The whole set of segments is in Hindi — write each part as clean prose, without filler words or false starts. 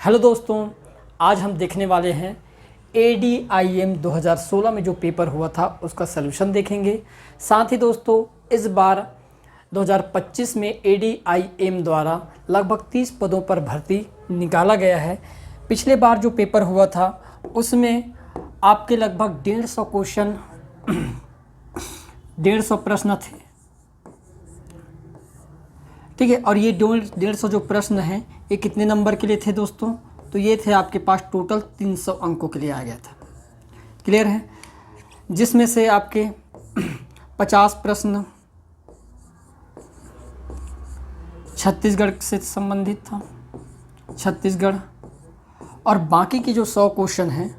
हेलो दोस्तों, आज हम देखने वाले हैं ADIM 2016 में जो पेपर हुआ था उसका सलूशन देखेंगे। साथ ही दोस्तों इस बार 2025 में ADIM द्वारा लगभग 30 पदों पर भर्ती निकाला गया है। पिछले बार जो पेपर हुआ था उसमें आपके लगभग 150 क्वेश्चन 150 प्रश्न थे, ठीक है। और ये 150 जो प्रश्न हैं ये कितने नंबर के लिए थे दोस्तों? तो ये थे आपके पास टोटल 300 अंकों के लिए आ गया था। क्लियर है? जिसमें से आपके 50 प्रश्न छत्तीसगढ़ से संबंधित था, छत्तीसगढ़, और बाकी की जो 100 क्वेश्चन हैं,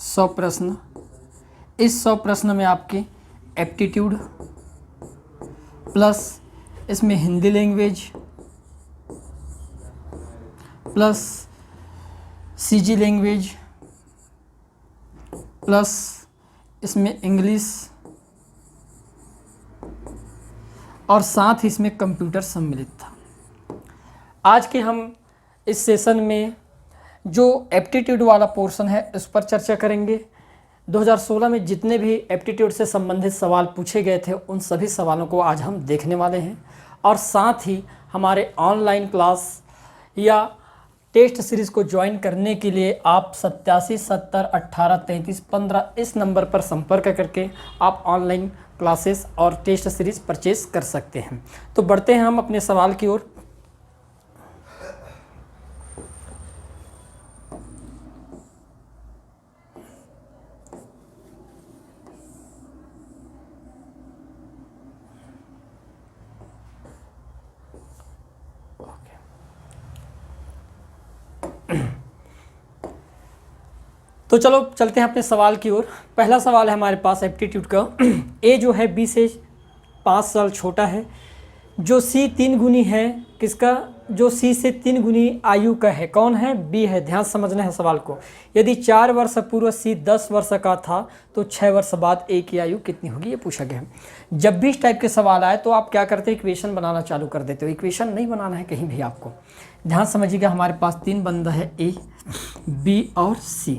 100 प्रश्न, इस 100 प्रश्न में आपके एप्टीट्यूड प्लस इसमें Hindi language plus CG language plus इसमें इंग्लिश और साथ ही इसमें कंप्यूटर सम्मिलित था। आज के हम इस सेशन में जो एप्टीट्यूड वाला पोर्शन है उस पर चर्चा करेंगे। 2016 में जितने भी एप्टीट्यूड से संबंधित सवाल पूछे गए थे उन सभी सवालों को आज हम देखने वाले हैं। और साथ ही हमारे ऑनलाइन क्लास या टेस्ट सीरीज़ को ज्वाइन करने के लिए आप 87 70 18 33 15 इस नंबर पर संपर्क करके आप ऑनलाइन क्लासेस और टेस्ट सीरीज़ परचेज कर सकते हैं। तो बढ़ते हैं हम अपने सवाल की ओर। तो चलो चलते हैं अपने सवाल की ओर। पहला सवाल है हमारे पास एप्टीट्यूड का। ए जो है B से 5 साल छोटा है, जो C 3 गुनी है किसका? जो C से 3 गुनी आयु का है, कौन है? B है। ध्यान समझना है सवाल को। यदि 4 वर्ष पूर्व C 10 वर्ष का था तो 6 वर्ष बाद A की आयु कितनी होगी, ये पूछा गया है। जब भी इस टाइप के सवाल आए तो आप क्या करते हैं, इक्वेशन बनाना चालू कर देते हो। इक्वेशन नहीं बनाना है कहीं भी आपको। ध्यान समझिएगा, हमारे पास 3 बंदा है, A, B और C।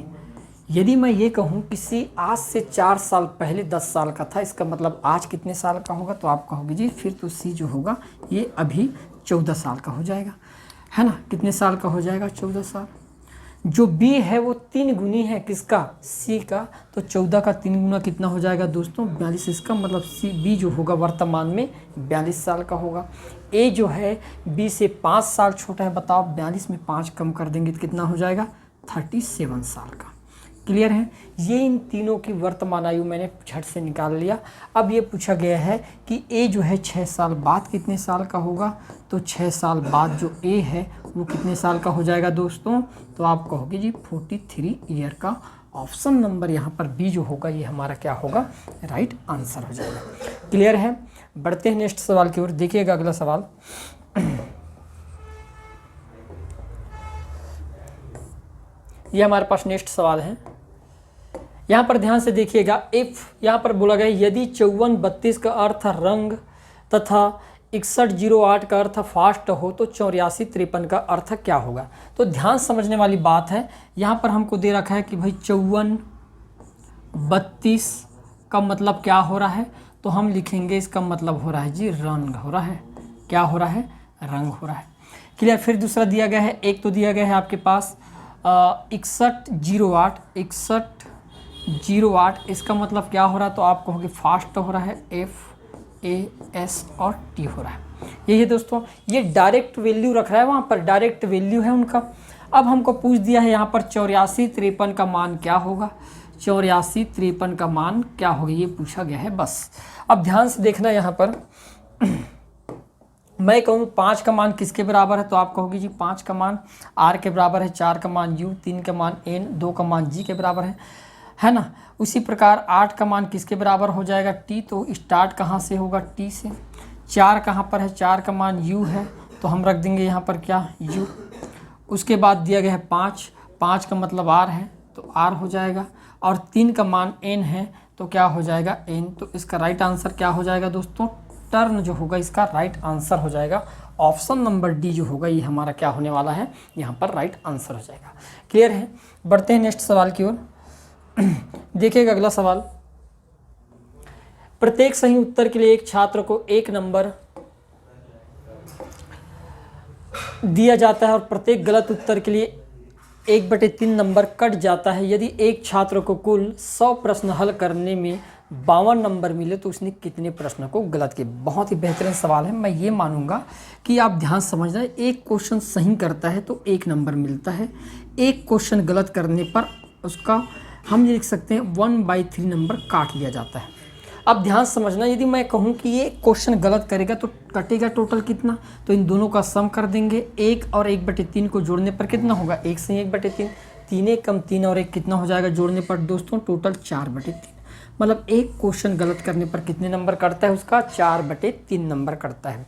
यदि मैं ये कहूँ कि C आज से 4 साल पहले 10 साल का था, इसका मतलब आज कितने साल का होगा? तो आप कहोगे जी फिर तो C जो होगा ये अभी 14 साल का हो जाएगा, है ना। कितने साल का हो जाएगा? 14 साल। जो B है वो 3 गुनी है किसका? C का। तो 14 का 3 गुना कितना हो जाएगा दोस्तों? 42। इसका मतलब B जो होगा वर्तमान में 42 साल का होगा। A जो है B से 5 साल छोटा है। बताओ 42 में 5 कम कर देंगे तो कितना हो जाएगा? 37 साल का। क्लियर है? ये इन तीनों की वर्तमान आयु मैंने झट से निकाल लिया। अब ये पूछा गया है कि A जो है 6 साल बाद कितने साल का होगा? तो 6 साल बाद जो A है वो कितने साल का हो जाएगा दोस्तों? तो आप कहोगे जी 43 ईयर का। ऑप्शन नंबर यहाँ पर B जो होगा ये हमारा क्या होगा? राइट आंसर हो जाएगा। क्लियर है? बढ़ते हैं नेक्स्ट सवाल की ओर। देखिएगा अगला सवाल। ये हमारे पास नेक्स्ट सवाल है। यहाँ पर ध्यान से देखिएगा। इफ़ यहाँ पर बोला गया यदि 54 32 का अर्थ रंग तथा 61 08 का अर्थ फास्ट हो तो 84 53 का अर्थ क्या होगा? तो ध्यान समझने वाली बात है। यहाँ पर हमको दे रखा है कि भाई 54 32 का मतलब क्या हो रहा है? तो हम लिखेंगे इसका मतलब हो रहा है जी रंग हो रहा है। क्या हो रहा है? रंग हो रहा है। क्लियर? फिर दूसरा दिया गया है, एक तो दिया गया है आपके पास 61 08 61 08, इसका मतलब क्या हो रहा है? तो आप कहोगे फास्ट हो रहा है, FAS और T हो रहा है। यही है दोस्तों, ये डायरेक्ट वैल्यू रख रहा है, वहाँ पर डायरेक्ट वैल्यू है उनका। अब हमको पूछ दिया है यहाँ पर 84 53 का मान क्या होगा? 84 53 का मान क्या होगा ये पूछा गया है बस। अब ध्यान से देखना यहाँ पर मैं कहूँ 5 का मान किसके बराबर है? तो आप कहोगे जी 5 का मान R के बराबर है, 4 का मान U, 3 का मान N, 2 का मान G के बराबर है ना। उसी प्रकार 8 का मान किसके बराबर हो जाएगा? T। तो स्टार्ट कहाँ से होगा? T से। 4 कहाँ पर है? 4 का मान U है तो हम रख देंगे यहाँ पर क्या? U। उसके बाद दिया गया है 5, 5 का मतलब R है तो R हो जाएगा, और 3 का मान N है तो क्या हो जाएगा? N। तो इसका राइट आंसर क्या हो जाएगा दोस्तों? टर्न जो होगा इसका राइट आंसर हो जाएगा। ऑप्शन नंबर डी जो होगा ये हमारा क्या होने वाला है, यहाँ पर राइट आंसर हो जाएगा। क्लियर है। बढ़ते हैं नेक्स्ट सवाल की ओर। देखिएगा अगला सवाल, प्रत्येक सही उत्तर के लिए एक छात्र को 1 नंबर दिया जाता है और प्रत्येक गलत उत्तर के लिए 1/3 नंबर कट जाता है। यदि एक छात्र को कुल 100 प्रश्न हल करने में 52 नंबर मिले तो उसने कितने प्रश्न को गलत किए। बहुत ही बेहतरीन सवाल है। मैं ये मानूंगा कि आप ध्यान समझना, एक क्वेश्चन सही करता है तो 1 नंबर मिलता है, एक क्वेश्चन गलत करने पर उसका हम लिख सकते हैं 1/3 नंबर काट लिया जाता है। अब ध्यान समझना, यदि मैं कहूँ कि ये क्वेश्चन गलत करेगा तो कटेगा टोटल कितना, तो इन दोनों का सम कर देंगे। 1 और 1/3 को जोड़ने पर कितना होगा, 1 से 1/3, 3 1 कम 3 और 1 कितना हो जाएगा जोड़ने पर दोस्तों, टोटल 4/3। मतलब एक क्वेश्चन गलत करने पर कितने नंबर कटता है उसका, 4/3 नंबर कटता है।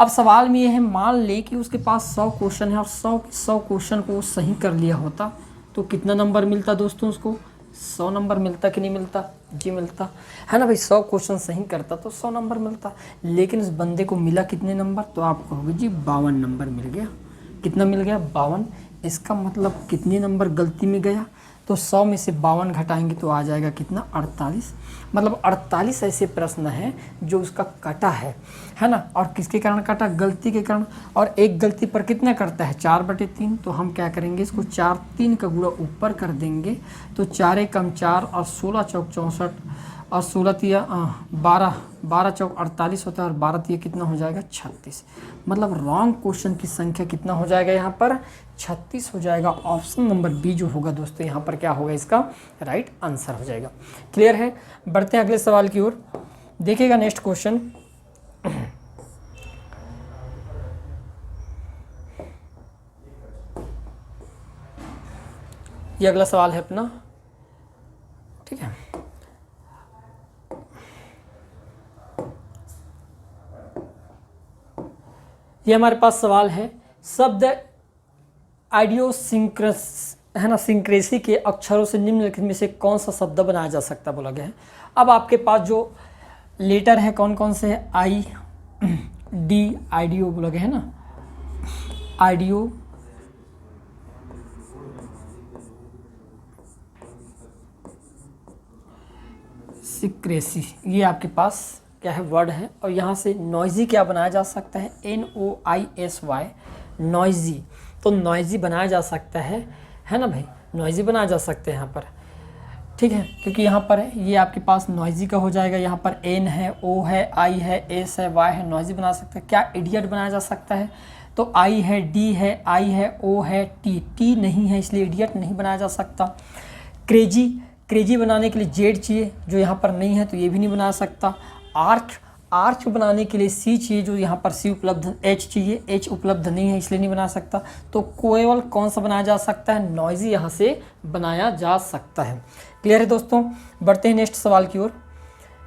अब सवाल में यह है, मान ले कि उसके पास 100 क्वेश्चन है और 100 क्वेश्चन को वो सही कर लिया होता तो कितना नंबर मिलता दोस्तों उसको, 100 नंबर मिलता कि नहीं मिलता, जी मिलता है ना भाई। 100 क्वेश्चन सही करता तो 100 नंबर मिलता, लेकिन उस बंदे को मिला कितने नंबर, तो आप कहोगे जी 52 नंबर मिल गया। कितना मिल गया, 52। इसका मतलब कितने नंबर गलती में गया, तो 100 में से 52 घटाएंगे तो आ जाएगा कितना, 48। मतलब 48 ऐसे प्रश्न हैं जो उसका कटा है ना। और किसके कारण कटा, गलती के कारण। और एक गलती पर कितना करता है, 4/3। तो हम क्या करेंगे, इसको 4 3 का गुणा ऊपर कर देंगे तो 4 1 कम 4 और 16 चौक 64 और 16 तिया 12, 12 चौक 48 होता है और 12 तिया कितना हो जाएगा, 36। मतलब रॉन्ग क्वेश्चन की संख्या कितना हो जाएगा यहाँ पर, 36 हो जाएगा। ऑप्शन नंबर बी जो होगा दोस्तों यहाँ पर क्या होगा, इसका राइट आंसर हो जाएगा। क्लियर है। बढ़ते हैं अगले सवाल की ओर। देखिएगा नेक्स्ट क्वेश्चन, ये अगला सवाल है अपना, ठीक है। ये हमारे पास सवाल है, शब्द आइडियोसिंक्रस है ना, सिंक्रेसी के अक्षरों से निम्नलिखित में से कौन सा शब्द बनाया जा सकता बोला गया है। अब आपके पास जो लेटर है कौन कौन से है, आई डी, आइडियो बोला गया है ना, आइडियो सिक्रेसी, ये आपके पास क्या है, वर्ड है। और यहाँ से नॉइजी क्या बनाया जा सकता है, NOISY, नॉइजी। तो नॉइजी बनाया जा सकता है ना भाई, नॉइजी बनाया जा सकते हैं यहाँ पर, ठीक है। क्योंकि यहाँ पर ये आपके पास नॉइजी का हो जाएगा, यहाँ पर N है, O है, I है, S है, Y है, नॉइजी बना सकते हैं। क्या इडियट बनाया जा सकता है, तो I है, D है, I है, O है, T नहीं है इसलिए इडियट नहीं बनाया जा सकता। क्रेजी, क्रेजी बनाने के लिए जेड चाहिए जो यहाँ पर नहीं है तो ये भी नहीं बना सकता। आर्च बनाने के लिए सी चाहिए जो यहाँ पर सी उपलब्ध, एच चाहिए, एच उपलब्ध नहीं है इसलिए नहीं बना सकता। तो केवल कौन सा बनाया जा सकता है, नॉइजी यहाँ से बनाया जा सकता है। क्लियर है दोस्तों। बढ़ते हैं नेक्स्ट सवाल की ओर।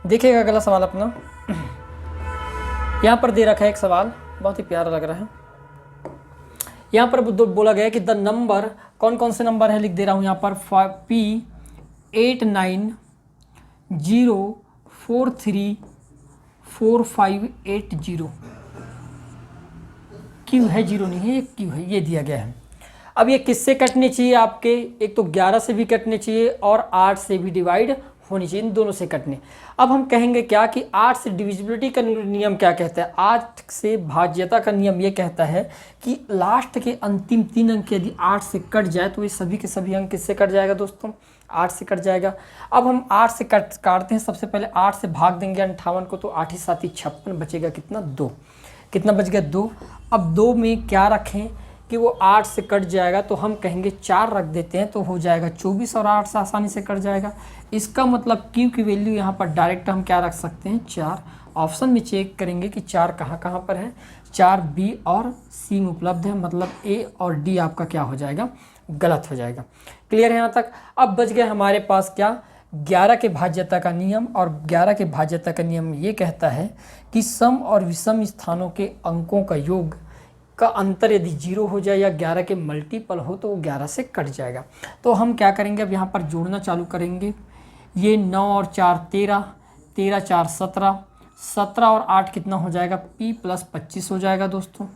देखिएगा अगला सवाल अपना, यहाँ पर दे रखा है एक सवाल, बहुत ही प्यारा लग रहा है। यहाँ पर बोला गया कि द नंबर, कौन कौन से नंबर है लिख दे रहा हूँ यहाँ पर, P89043458 क्यू है, जीरो नहीं है, ये क्यू है, ये दिया गया है। अब ये किससे कटने चाहिए आपके, एक तो 11 से भी कटने चाहिए और 8 से भी डिवाइड होनी चाहिए, इन दोनों से कटने। अब हम कहेंगे क्या कि 8 से डिविजिबिलिटी का नियम क्या कहता है, 8 से भाज्यता का नियम ये कहता है कि लास्ट के अंतिम 3 अंक यदि 8 से कट जाए तो ये सभी के सभी अंक किससे कट जाएगा दोस्तों, 8 से कट जाएगा। अब हम 8 से काटते हैं, सबसे पहले 8 से भाग देंगे 58 को तो 8 ही 7 ही 56, बचेगा कितना, 2। कितना बच गया, 2। अब 2 में क्या रखें कि वो 8 से कट जाएगा तो हम कहेंगे 4 रख देते हैं तो हो जाएगा 24 और 8 से आसानी से कट जाएगा। इसका मतलब Q की वैल्यू यहाँ पर डायरेक्ट हम क्या रख सकते हैं, 4। ऑप्शन में चेक करेंगे कि 4 कहाँ कहाँ पर है, 4 B और C में उपलब्ध है, मतलब A और D आपका क्या हो जाएगा, गलत हो जाएगा। क्लियर है यहाँ तक। अब बच गया हमारे पास क्या, 11 के भाज्यता का नियम। और 11 के भाज्यता का नियम ये कहता है कि सम और विषम स्थानों के अंकों का योग का अंतर यदि 0 हो जाए या 11 के मल्टीपल हो तो वो 11 से कट जाएगा। तो हम क्या करेंगे, अब यहाँ पर जोड़ना चालू करेंगे। ये 9 और 4 13, 13 4 17, 17 और 8 कितना हो जाएगा, P + 25 हो जाएगा दोस्तों।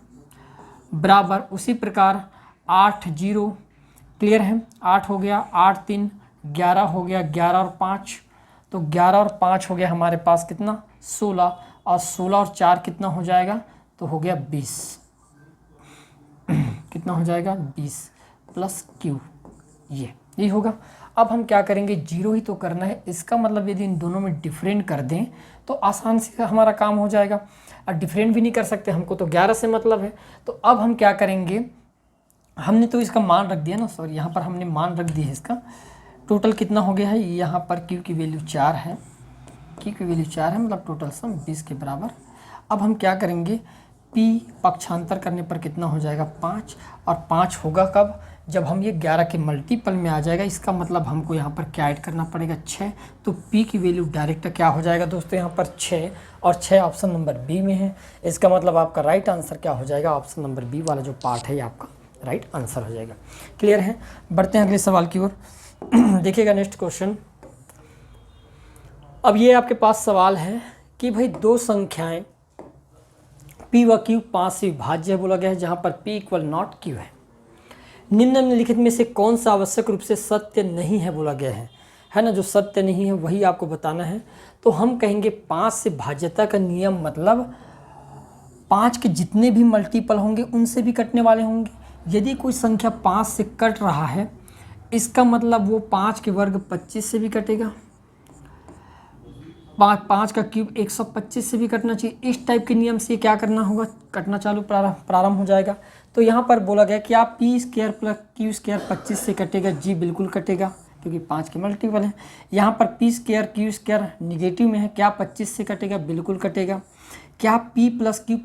बराबर उसी प्रकार 8 0, क्लियर है, 8 हो गया, 8 3 11 हो गया, 11 और 5, तो 11 और 5 हो गया हमारे पास कितना 16, और 16 और 4 कितना हो जाएगा, तो हो गया 20 कितना हो जाएगा 20 प्लस क्यू, यही होगा। अब हम क्या करेंगे, जीरो ही तो करना है, इसका मतलब यदि इन दोनों में डिफरेंट कर दें तो आसान से हमारा काम हो जाएगा। और डिफरेंट भी नहीं कर सकते, हमको तो 11 से मतलब है। तो अब हम क्या करेंगे, हमने तो इसका मान रख दिया ना, सॉरी यहाँ पर हमने मान रख दिया है इसका। टोटल कितना हो गया है, यहाँ पर क्यू की वैल्यू 4 है, क्यू की वैल्यू 4 है, मतलब टोटल सम 20 के बराबर। अब हम क्या करेंगे, P पक्षांतर करने पर कितना हो जाएगा 5, और 5 होगा कब, जब हम ये 11 के मल्टीपल में आ जाएगा। इसका मतलब हमको यहाँ पर क्या ऐड करना पड़ेगा 6, तो P की वैल्यू डायरेक्ट क्या हो जाएगा दोस्तों यहाँ पर 6, और 6 ऑप्शन नंबर बी में है। इसका मतलब आपका राइट आंसर क्या हो जाएगा, ऑप्शन नंबर बी वाला जो पार्ट है ये आपका राइट आंसर हो जाएगा। क्लियर है, बढ़ते हैं अगले सवाल की ओर। देखिएगा नेक्स्ट क्वेश्चन। अब ये आपके पास सवाल है कि भाई दो संख्याएं P व Q 5 से विभाज्य बोला गया है, जहाँ पर P इक्वल नॉट Q है। निम्नलिखित में से कौन सा आवश्यक रूप से सत्य नहीं है बोला गया है ना। जो सत्य नहीं है वही आपको बताना है। तो हम कहेंगे 5 से भाज्यता का नियम मतलब 5 के जितने भी मल्टीपल होंगे उनसे भी कटने वाले होंगे। यदि कोई संख्या 5 से कट रहा है, इसका मतलब वो 5 के वर्ग 25 से भी कटेगा, 5 का क्यूब 125 से भी कटना चाहिए। इस टाइप के नियम से क्या करना होगा, कटना चालू प्रारंभ हो जाएगा। तो यहाँ पर बोला गया कि आप P square plus Q square 25 से कटेगा, जी बिल्कुल कटेगा क्योंकि 5 के मल्टीपल है। यहाँ पर P square Q square negative में है, क्या 25 से कटेगा, बिल्कुल कटेगा। क्या p प्लस क्यू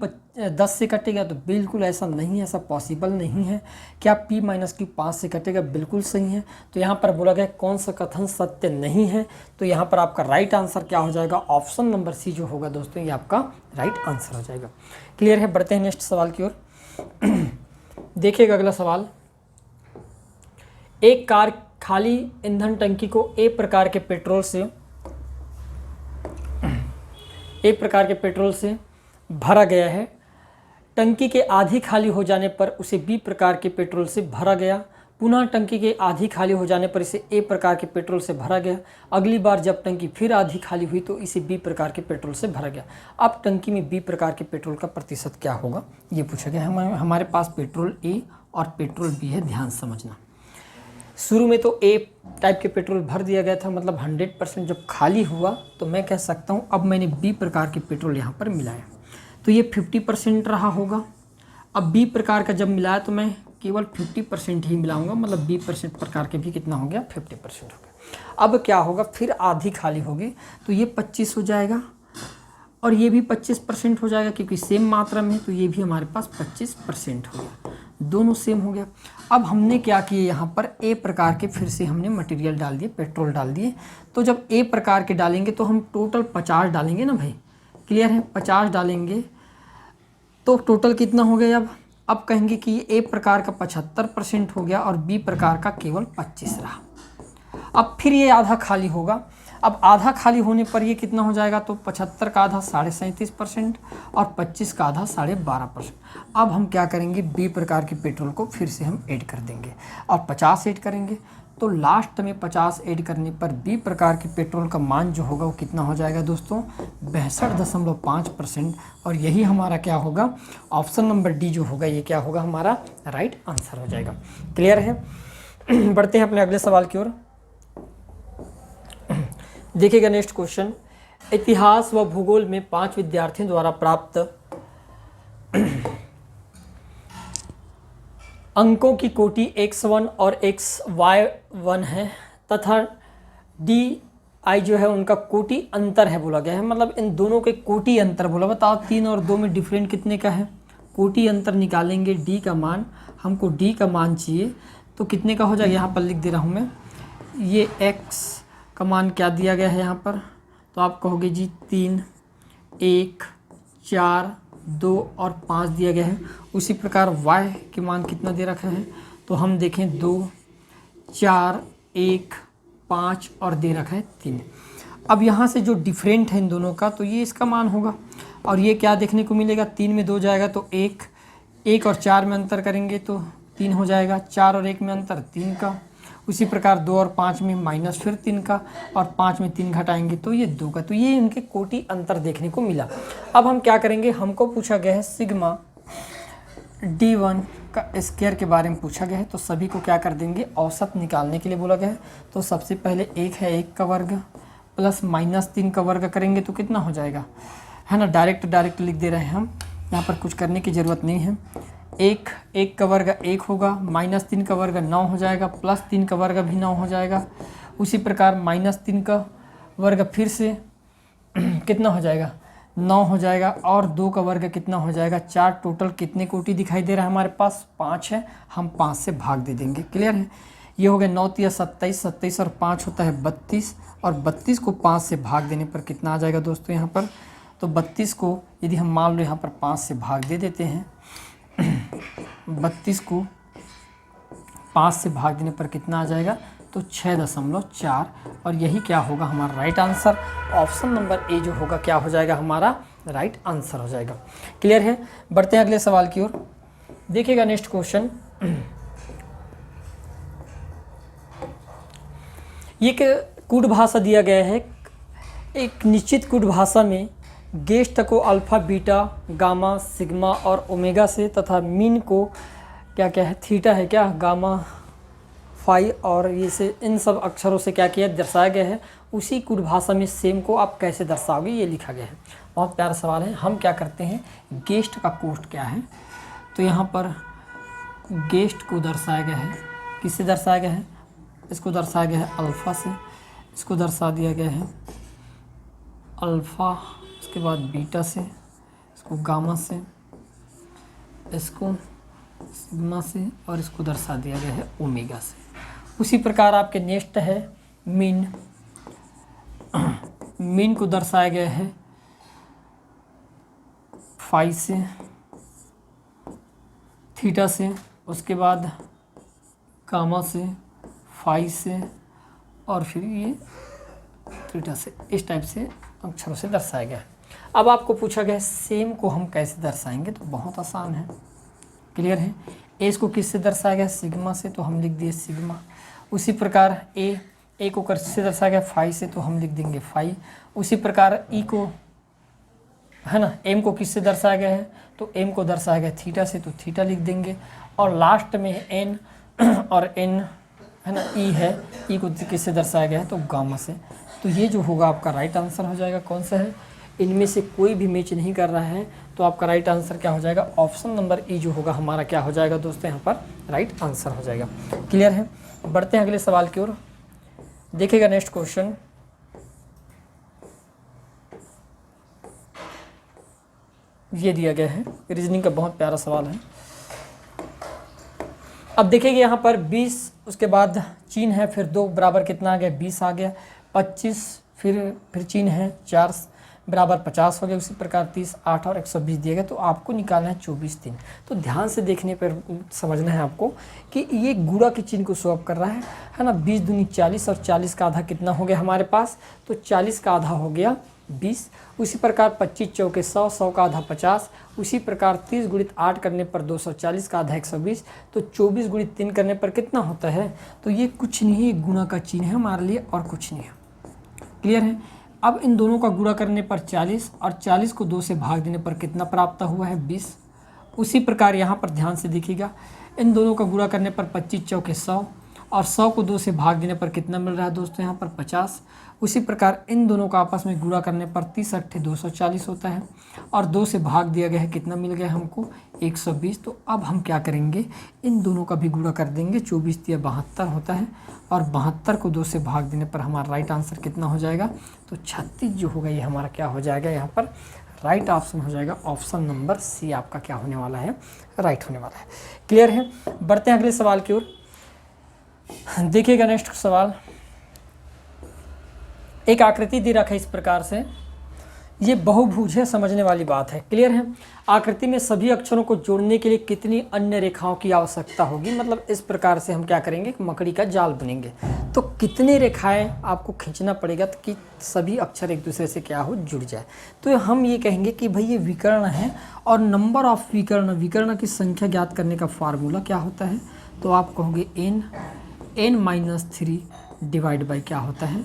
10 से कटेगा, तो बिल्कुल ऐसा नहीं है, ऐसा पॉसिबल नहीं है। क्या p माइनस क्यू 5 से कटेगा, बिल्कुल सही है। तो यहाँ पर बोला गया कौन सा कथन सत्य नहीं है, तो यहाँ पर आपका राइट आंसर क्या हो जाएगा, ऑप्शन नंबर सी जो होगा दोस्तों ये आपका राइट आंसर हो जाएगा। क्लियर है, बढ़ते हैं नेक्स्ट सवाल की ओर। देखिएगा अगला सवाल। एक कार खाली ईंधन टंकी को ए प्रकार के पेट्रोल से भरा गया है। टंकी के आधी खाली हो जाने पर उसे बी प्रकार के पेट्रोल से भरा गया। पुनः टंकी के आधी खाली हो जाने पर इसे ए प्रकार के पेट्रोल से भरा गया। अगली बार जब टंकी फिर आधी खाली हुई तो इसे बी प्रकार के पेट्रोल से भरा गया। अब टंकी में बी प्रकार के पेट्रोल का प्रतिशत क्या होगा, ये पूछा गया। हमारे पास पेट्रोल ए और पेट्रोल बी है, ध्यान समझना। शुरू में तो ए टाइप के पेट्रोल भर दिया गया था, मतलब 100% जब खाली हुआ तो मैं कह सकता हूँ अब मैंने बी प्रकार के पेट्रोल यहाँ पर मिलाया तो ये 50% रहा होगा। अब बी प्रकार का जब मिलाया तो मैं केवल 50% ही मिलाऊंगा, मतलब बी प्रकार के भी कितना हो गया 50% हो गया। अब क्या होगा, फिर आधी खाली होगी तो ये 25 हो जाएगा और ये भी 25% हो जाएगा क्योंकि सेम मात्रा में, तो ये भी हमारे पास 25% हो गया, दोनों सेम हो गया। अब हमने क्या किया, यहाँ पर ए प्रकार के फिर से हमने मटेरियल डाल दिए, पेट्रोल डाल दिए। तो जब ए प्रकार के डालेंगे तो हम टोटल 50 डालेंगे ना भाई, क्लियर है, 50 डालेंगे तो टोटल कितना हो गया। अब कहेंगे कि ए प्रकार का 75% हो गया और बी प्रकार का केवल 25 रहा। अब फिर ये आधा खाली होगा। अब आधा खाली होने पर ये कितना हो जाएगा, तो 75 का आधा 37.5% और 25 का आधा 12.5%। अब हम क्या करेंगे, बी प्रकार के पेट्रोल को फिर से हम ऐड कर देंगे और 50 ऐड करेंगे। तो लास्ट में 50 ऐड करने पर बी प्रकार के पेट्रोल का मान जो होगा वो कितना हो जाएगा दोस्तों, 62.5%। और यही हमारा क्या होगा, ऑप्शन नंबर डी जो होगा ये क्या होगा, हमारा राइट आंसर हो जाएगा। क्लियर है, बढ़ते हैं अपने अगले सवाल की ओर। देखिएगा नेक्स्ट क्वेश्चन। इतिहास व भूगोल में 5 विद्यार्थियों द्वारा प्राप्त अंकों की कोटि x1 और xy1 है तथा di जो है उनका कोटि अंतर है बोला गया है, मतलब इन दोनों के कोटि अंतर बोला। बताओ 3 और 2 में डिफरेंट कितने का है, कोटि अंतर निकालेंगे, d का मान, हमको d का मान चाहिए तो कितने का हो जाएगा, यहाँ पर लिख दे रहा हूँ मैं। ये x का मान क्या दिया गया है यहाँ पर, तो आप कहोगे जी 3, 1, 4, 2 और 5 दिया गया है। उसी प्रकार y के मान कितना दे रखा है, तो हम देखें 2, 4, 1, 5 और दे रखा है 3। अब यहाँ से जो डिफरेंट है इन दोनों का तो ये इसका मान होगा और ये क्या देखने को मिलेगा, 3 में 2 जाएगा तो 1, 1 और 4 में अंतर करेंगे तो 3 हो जाएगा, 4 और 1 में अंतर 3 का। उसी प्रकार 2 और 5 में माइनस फिर 3 का, और 5 में 3 घटाएंगे तो ये 2 का। तो ये इनके कोटि अंतर देखने को मिला। अब हम क्या करेंगे, हमको पूछा गया है सिग्मा D1 का स्क्वायर के बारे में पूछा गया है। तो सभी को क्या कर देंगे, औसत निकालने के लिए बोला गया है। तो सबसे पहले 1 है 1 का वर्ग प्लस -3 का वर्ग करेंगे तो कितना हो जाएगा, है ना। डायरेक्ट लिख दे रहे हैं हम, यहाँ पर कुछ करने की ज़रूरत नहीं है। 1 का वर्ग 1 होगा, -3 का वर्ग 9 हो जाएगा, +3 का वर्ग भी 9 हो जाएगा। उसी प्रकार -3 का वर्ग फिर से कितना हो जाएगा, 9 हो जाएगा, और 2 का वर्ग कितना हो जाएगा, 4। टोटल कितने कोटि दिखाई दे रहा है हमारे पास, 5 है। हम 5 से भाग दे देंगे। क्लियर है। ये हो गया 9 × 27, 27 और 5 होता है 32, और 32 को 5 से भाग देने पर कितना आ जाएगा दोस्तों यहाँ पर। तो 32 को यदि हम मान लो यहाँ पर 5 से भाग दे देते हैं 32 को 5 से भाग देने पर कितना आ जाएगा, तो 6.4। और यही क्या होगा हमारा right answer. Option number A जो होगा क्या हो जाएगा, हमारा राइट आंसर हो जाएगा। क्लियर है। बढ़ते हैं अगले सवाल की ओर। देखिएगा नेक्स्ट क्वेश्चन। ये कूट भाषा दिया गया है। एक निश्चित कूट भाषा में गेस्ट को अल्फ़ा, बीटा, गामा, सिग्मा और ओमेगा से तथा मीन को क्या है, थीटा है क्या, गामा, फाई और ये से इन सब अक्षरों से क्या किया, दर्शाया गया है। उसी कूट भाषा में सेम को आप कैसे दर्शाओगे, ये लिखा गया है। बहुत प्यारा सवाल है। हम क्या करते हैं, गेस्ट का कोष्ट क्या है, तो यहाँ पर गेस्ट को दर्शाया गया है। किससे दर्शाया गया है, इसको दर्शाया गया है अल्फ़ा से, इसको दर्शा दिया गया है अल्फ़ा, उसके बाद बीटा से, इसको गामा से, इसको सिग्मा से, और इसको दर्शा दिया गया है ओमेगा से। उसी प्रकार आपके नेक्स्ट है मीन। मीन को दर्शाया गया है फाई से, थीटा से, उसके बाद गामा से, फाई से, और फिर ये थीटा से। इस टाइप से अक्षरों से दर्शाया गया है। अब आपको पूछा गया है सेम को हम कैसे दर्शाएंगे, तो बहुत आसान है। क्लियर है। एस को किससे दर्शाया गया, सिग्मा से, तो हम लिख दिए सिग्मा। उसी प्रकार ए को किससे दर्शाया गया, फाई से, तो हम लिख देंगे फाई। उसी प्रकार ई को, है ना, एम को किससे दर्शाया गया है, तो एम को दर्शाया गया थीटा से, तो थीटा लिख देंगे। और लास्ट में एन और एन, है ना, ई है, ई को किससे दर्शाया गया है, तो गामा से। तो ये जो होगा आपका राइट आंसर हो जाएगा। कौन सा है, इनमें से कोई भी मैच नहीं कर रहा है, तो आपका राइट आंसर क्या हो जाएगा, ऑप्शन नंबर ई जो होगा हमारा क्या हो जाएगा दोस्तों, यहाँ पर राइट आंसर हो जाएगा। क्लियर है। बढ़ते हैं अगले सवाल की ओर। देखिएगा नेक्स्ट क्वेश्चन। ये दिया गया है, रीजनिंग का बहुत प्यारा सवाल है। अब देखिएगा यहाँ पर 20, उसके बाद चिन्ह है, फिर 2 बराबर कितना आ गया, 20 आ गया। 25 फिर चिन्ह है, 4 बराबर 50 हो गया। उसी प्रकार 30, 8 और 120 दिया गया। तो आपको निकालना है 24 दिन। तो ध्यान से देखने पर समझना है आपको कि ये गुणा के चिन्ह को शो अप कर रहा है ना। 20 दूनी 40, और 40 का आधा कितना हो गया हमारे पास, तो 40 का आधा हो गया 20। उसी प्रकार 25 चौके 100, 100 का आधा 50। उसी प्रकार 30 गुणित 8 करने पर 240 का आधा 120। तो 24 गुणित 3 करने पर कितना होता है, तो ये कुछ नहीं है, गुणा का चिन्ह है हमारे लिए, और कुछ नहीं है। क्लियर है। अब इन दोनों का गुणा करने पर 40, और 40 को 2 से भाग देने पर कितना प्राप्त हुआ है, 20। उसी प्रकार यहाँ पर ध्यान से देखिएगा, इन दोनों का गुणा करने पर 25 चौके 100, और 100 को 2 से भाग देने पर कितना मिल रहा है दोस्तों, यहाँ पर 50। उसी प्रकार इन दोनों का आपस में गुणा करने पर 30 अट्ठे 240 होता है, और 2 से भाग दिया गया है, कितना मिल गया हमको, 120। तो अब हम क्या करेंगे, इन दोनों का भी गुणा कर देंगे। 24 × 72 होता है, और 72 को 2 से भाग देने पर हमारा राइट आंसर कितना हो जाएगा, तो 36 जो होगा ये हमारा क्या हो जाएगा, यहाँ पर राइट ऑप्शन हो जाएगा। ऑप्शन नंबर सी आपका क्या होने वाला है, राइट होने वाला है। क्लियर है। बढ़ते हैं अगले सवाल की ओर। देखिएगा नेक्स्ट सवाल। एक आकृति दे रखा है इस प्रकार से, ये बहुभुज है, समझने वाली बात है। क्लियर है। आकृति में सभी अक्षरों को जोड़ने के लिए कितनी अन्य रेखाओं की आवश्यकता होगी, मतलब इस प्रकार से हम क्या करेंगे, मकड़ी का जाल बुनेंगे। तो कितनी रेखाएं आपको खींचना पड़ेगा कि सभी अक्षर एक दूसरे से क्या हो, जुड़ जाए। तो हम ये कहेंगे कि भाई ये विकर्ण है और नंबर ऑफ विकर्ण की संख्या ज्ञात करने का फार्मूला क्या होता है, तो आप कहोगे n-3 डिवाइड बाई क्या होता है,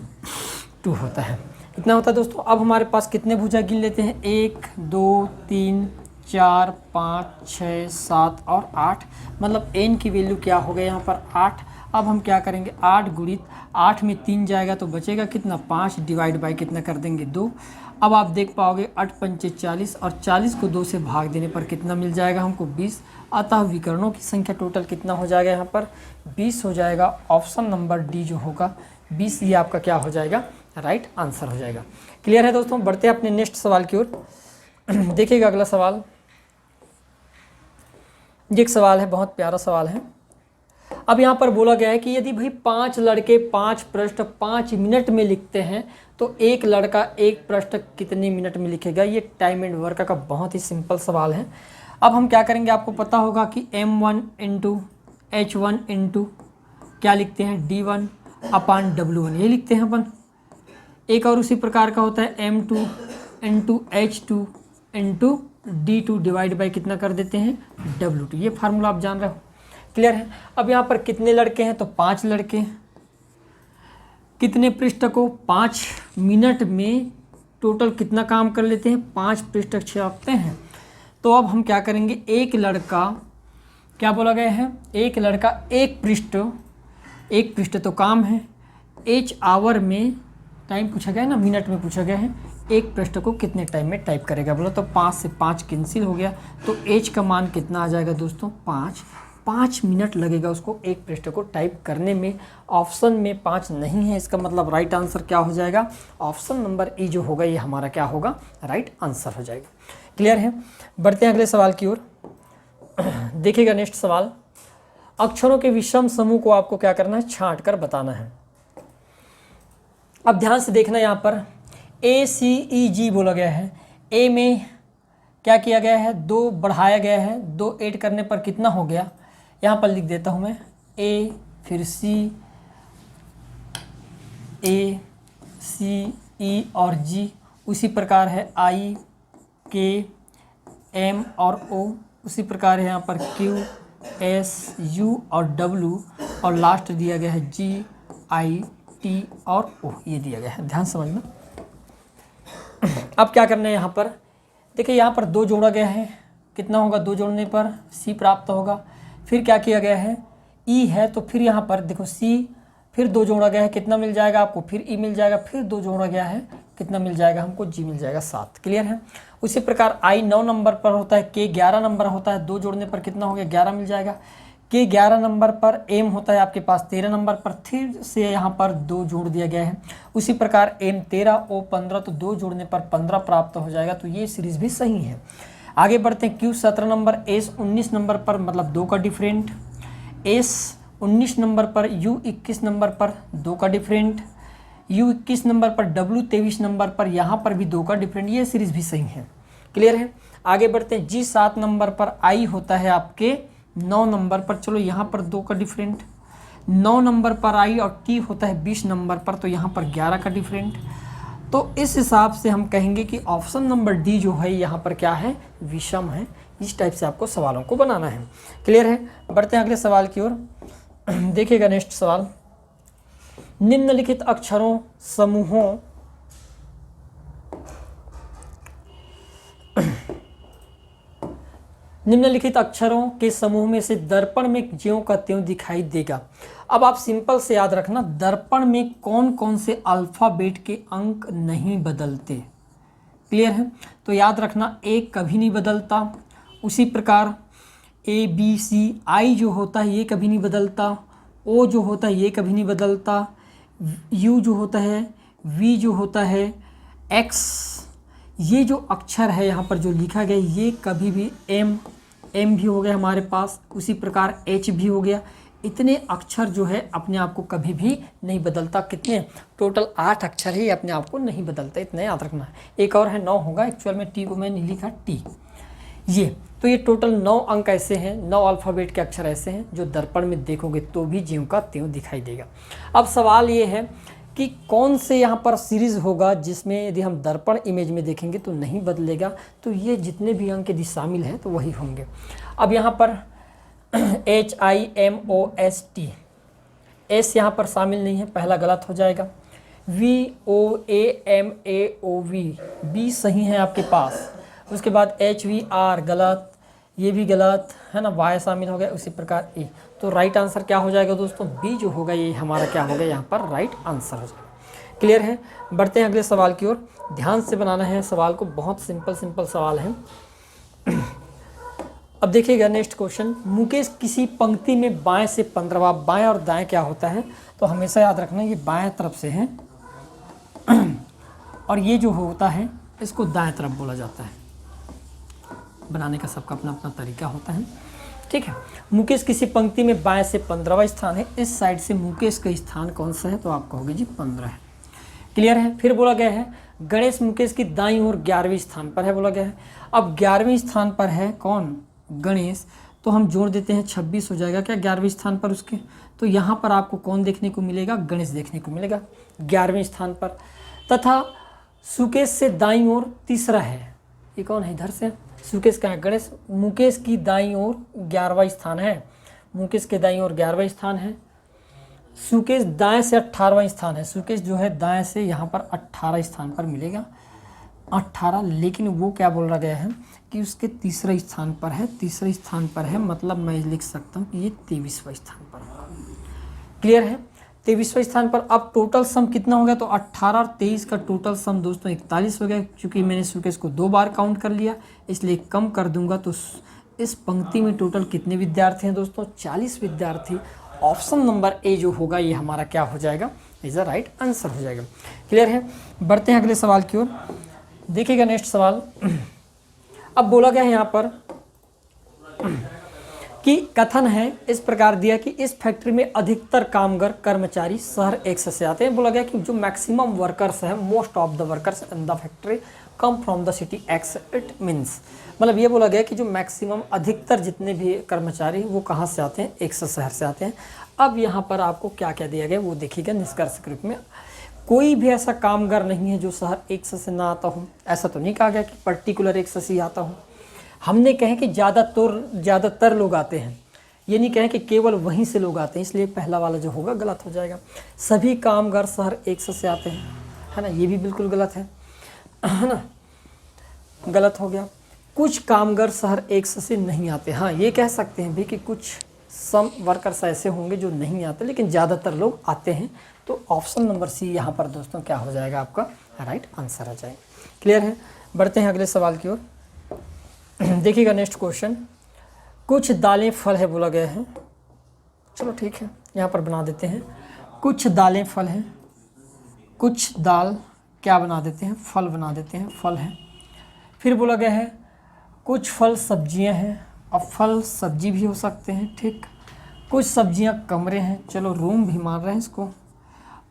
2 होता है। इतना होता है दोस्तों। अब हमारे पास कितने भुजा गिन लेते हैं, 1 2 3 4 5 6 7 और 8, मतलब n की वैल्यू क्या हो गया यहाँ पर 8। अब हम क्या करेंगे, 8 गुणित 8 में 3 जाएगा तो बचेगा कितना, 5 डिवाइड बाई कितना कर देंगे, 2। अब आप देख पाओगे 8 पंचे 40 और 40 को 2 से भाग देने पर कितना मिल जाएगा हमको, 20। अतः विकर्णों की संख्या टोटल कितना हो जाएगा यहाँ पर, 20 हो जाएगा। ऑप्शन नंबर डी जो होगा 20, ये आपका क्या हो जाएगा, राइट आंसर हो जाएगा। क्लियर है दोस्तों। बढ़ते हैं अपने नेक्स्ट सवाल की ओर। देखिएगा अगला सवाल, ये एक सवाल है, बहुत प्यारा सवाल है। अब यहाँ पर बोला गया है कि यदि भाई 5 लड़के 5 प्रश्न 5 मिनट में लिखते हैं तो एक लड़का एक प्रश्न कितने मिनट में लिखेगा। ये टाइम एंड वर्क का बहुत ही सिंपल सवाल है। अब हम क्या करेंगे, आपको पता होगा कि m1 इंटू h1 इंटू क्या लिखते हैं, d1 अपान w1, ये लिखते हैं अपन। एक और उसी प्रकार का होता है m2 into h2 into d2 divide by कितना कर देते हैं, w2। ये फार्मूला आप जान रहे हो। क्लियर है। अब यहाँ पर कितने लड़के हैं, तो 5 लड़के। कितने पृष्ठ को 5 मिनट में टोटल कितना काम कर लेते हैं, 5 पृष्ठ छापते हैं। तो अब हम क्या करेंगे, एक लड़का, क्या बोला गया है, एक लड़का एक पृष्ठ तो काम है, एच आवर में टाइम पूछा गया है ना, मिनट में पूछा गया है, एक पृष्ठ को कितने टाइम में टाइप करेगा बोला। तो 5 से 5 कैंसिल हो गया, तो एच का मान कितना आ जाएगा दोस्तों, 5 मिनट लगेगा उसको एक पृष्ठ को टाइप करने में। ऑप्शन में 5 नहीं है, इसका मतलब राइट आंसर क्या हो जाएगा, ऑप्शन नंबर ई जो होगा ये हमारा क्या होगा, राइट आंसर हो जाएगा। क्लियर है। बढ़ते हैं अगले सवाल की ओर। देखिएगा नेक्स्ट सवाल, अक्षरों के विषम समूह को आपको क्या करना है, छांट कर बताना है। अब ध्यान से देखना, यहाँ पर ACEG बोला गया है। ए में क्या किया गया है, 2 बढ़ाया गया है, 2 ऐड करने पर कितना हो गया, यहाँ पर लिख देता हूँ मैं, A फिर C, A C E और G। उसी प्रकार है I K M और O। उसी प्रकार है यहाँ पर Q S U और W, और लास्ट दिया गया है G I T और O, ये दिया गया है। ध्यान समझना। अब क्या करना है, यहाँ पर देखिए, यहाँ पर 2 जोड़ा गया है, कितना होगा, 2 जोड़ने पर C प्राप्त होगा। फिर क्या किया गया है, E है, तो फिर यहाँ पर देखो C, फिर 2 जोड़ा गया है, कितना मिल जाएगा आपको, फिर E मिल जाएगा, फिर 2 जोड़ा गया है, कितना मिल जाएगा हमको, G मिल जाएगा 7। क्लियर है। उसी प्रकार I 9 नंबर पर होता है, K 11 नंबर होता है, 2 जोड़ने पर कितना हो गया, 11 मिल जाएगा। K 11 नंबर पर, M होता है आपके पास 13 नंबर पर, फिर से यहाँ पर 2 जोड़ दिया गया है। उसी प्रकार M 13 O 15, तो 2 जोड़ने पर 15 प्राप्त हो जाएगा, तो ये सीरीज भी सही है। आगे बढ़ते हैं, Q 17 नंबर, S 19 नंबर पर, मतलब 2 का डिफरेंट, S 19 नंबर पर, U 21 नंबर पर 2 का डिफरेंट, U 21 नंबर पर, W 23 नंबर पर, यहाँ पर भी 2 का डिफरेंट, ये सीरीज भी सही है। क्लियर है। आगे बढ़ते हैं, G 7 नंबर पर, I होता है आपके 9 नंबर पर, चलो यहाँ पर 2 का डिफरेंट, 9 नंबर पर I और T होता है 20 नंबर पर, तो यहाँ पर 11 का डिफरेंट। तो इस हिसाब से हम कहेंगे कि ऑप्शन नंबर डी जो है यहाँ पर क्या है, विषम है। इस टाइप से आपको सवालों को बनाना है। क्लियर है। बढ़ते हैं अगले सवाल की ओर। देखिएगा नेक्स्ट सवाल, निम्नलिखित अक्षरों समूहों निम्नलिखित अक्षरों के समूह में से दर्पण में ज्यों का त्यों दिखाई देगा। अब आप सिंपल से याद रखना, दर्पण में कौन कौन से अल्फ़ाबेट के अंक नहीं बदलते। क्लियर है। तो याद रखना, ए कभी नहीं बदलता, उसी प्रकार ABCI जो होता है ये कभी नहीं बदलता, O जो होता है ये कभी नहीं बदलता, U जो होता है, V जो होता है, X, ये जो अक्षर है यहाँ पर जो लिखा गया ये कभी भी M भी हो गया हमारे पास, उसी प्रकार H भी हो गया, इतने अक्षर जो है अपने आप को कभी भी नहीं बदलता। कितने? टोटल 8 अक्षर ही अपने आप को नहीं बदलता, इतना याद रखना है। एक और है 9 होगा, एक्चुअल में टी को मैंने लिखा टी। ये तो ये टोटल 9 अंक ऐसे हैं, 9 अल्फ़ाबेट के अक्षर ऐसे हैं जो दर्पण में देखोगे तो भी ज्यों का त्यों दिखाई देगा। अब सवाल ये है कि कौन से यहाँ पर सीरीज़ होगा जिसमें यदि हम दर्पण इमेज में देखेंगे तो नहीं बदलेगा। तो ये जितने भी अंक यदि शामिल हैं तो वही होंगे। अब यहाँ पर HIMOST, एस यहाँ पर शामिल नहीं है, पहला गलत हो जाएगा। VOAMAOV, बी सही है आपके पास। उसके बाद HVR गलत, ये भी गलत है ना, वाई शामिल हो गया। उसी प्रकार ए, तो राइट आंसर क्या हो जाएगा दोस्तों? बी जो होगा ये हमारा क्या होगा यहाँ पर राइट आंसर हो जाएगा। क्लियर है? बढ़ते हैं अगले सवाल की ओर। ध्यान से बनाना है सवाल को, बहुत सिंपल सवाल है। अब देखिएगा नेक्स्ट क्वेश्चन, मुकेश किसी पंक्ति में बाएं से 15वां, बाएं और दाएं क्या होता है? तो हमेशा याद रखना ये बाएं तरफ से है और ये जो होता है इसको दाएं तरफ बोला जाता है। बनाने का सबका अपना अपना तरीका होता है, ठीक है। मुकेश किसी पंक्ति में बाएं से 15वां स्थान है, इस साइड से मुकेश का स्थान कौन सा है? तो आप कहोगे जी 15 है। क्लियर है? फिर बोला गया है गणेश मुकेश की दाईं ओर 11वें स्थान पर है, बोला गया है। अब 11वें स्थान पर है कौन? गणेश, तो हम जोड़ देते हैं 26 हो जाएगा क्या 11वें स्थान पर उसके। तो यहाँ पर आपको कौन देखने को मिलेगा? गणेश देखने को मिलेगा 11वें स्थान पर। तथा सुकेश से दाईं ओर तीसरा है, ये कौन है? इधर से सुकेश का है, गणेश। मुकेश की दाईं ओर 11वां स्थान है, मुकेश के दाईं ओर 11वां स्थान है। सुकेश दाएं से 18वां स्थान है, सुकेश जो है दाएं से यहाँ पर 18 स्थान पर मिलेगा, 18। लेकिन वो क्या बोल रहा गया है कि उसके तीसरे स्थान पर है, तीसरे स्थान पर है, मतलब मैं लिख सकता हूँ कि ये 23वां स्थान पर होगा। क्लियर है? 23वां स्थान पर। अब टोटल सम कितना हो गया? तो 18 और 23 का टोटल सम दोस्तों 41 हो गया। क्योंकि मैंने सुकेश को 2 बार काउंट कर लिया इसलिए कम कर दूंगा। तो इस पंक्ति में टोटल कितने विद्यार्थी हैं दोस्तों? 40 विद्यार्थी। ऑप्शन नंबर ए जो होगा ये हमारा क्या हो जाएगा? इज अ राइट आंसर हो जाएगा। क्लियर है? बढ़ते हैं अगले सवाल की ओर। देखिएगा नेक्स्ट सवाल। अब बोला गया है यहाँ पर कि कथन है इस प्रकार दिया कि इस फैक्ट्री में अधिकतर कामगार कर्मचारी शहर एक्स से आते हैं। बोला गया कि जो मैक्सिमम वर्कर्स हैं, most of the workers in the factory come from the city x. It means मतलब ये बोला गया कि जो मैक्सिमम अधिकतर जितने भी कर्मचारी वो कहाँ से आते हैं? एक्स शहर से आते हैं। अब यहाँ पर आपको क्या क्या दिया गया वो देखिएगा निष्कर्ष के रूप में। कोई भी ऐसा कामगार नहीं है जो शहर एक्स से ना आता हो। ऐसा तो नहीं कहा गया कि पर्टिकुलर एक्स से ही आता हो। हमने कहे कि ज़्यादातर लोग आते हैं, ये नहीं कहें कि केवल वहीं से लोग आते हैं, इसलिए पहला वाला जो होगा गलत हो जाएगा। सभी कामगार शहर एक्स से आते हैं, है ना, ये भी बिल्कुल गलत है ना, गलत हो गया। कुछ कामगार शहर एक्स से नहीं आते। हाँ, ये कह सकते हैं भी कि कुछ सम वर्कर्स ऐसे होंगे जो नहीं आते, लेकिन ज़्यादातर लोग आते हैं। तो ऑप्शन नंबर सी यहाँ पर दोस्तों क्या हो जाएगा? आपका राइट आंसर आ जाएगा। क्लियर है? बढ़ते हैं अगले सवाल की ओर। देखिएगा नेक्स्ट क्वेश्चन, कुछ दालें फल है बोला गया है। चलो ठीक है, यहाँ पर बना देते हैं कुछ दालें फल हैं। कुछ दाल क्या बना देते हैं? फल बना देते हैं, फल है। फिर बोला गया है कुछ फल सब्जियां हैं। अब फल सब्जी भी हो सकते हैं, ठीक। कुछ सब्जियां कमरे हैं, चलो रूम भी मान रहे हैं इसको।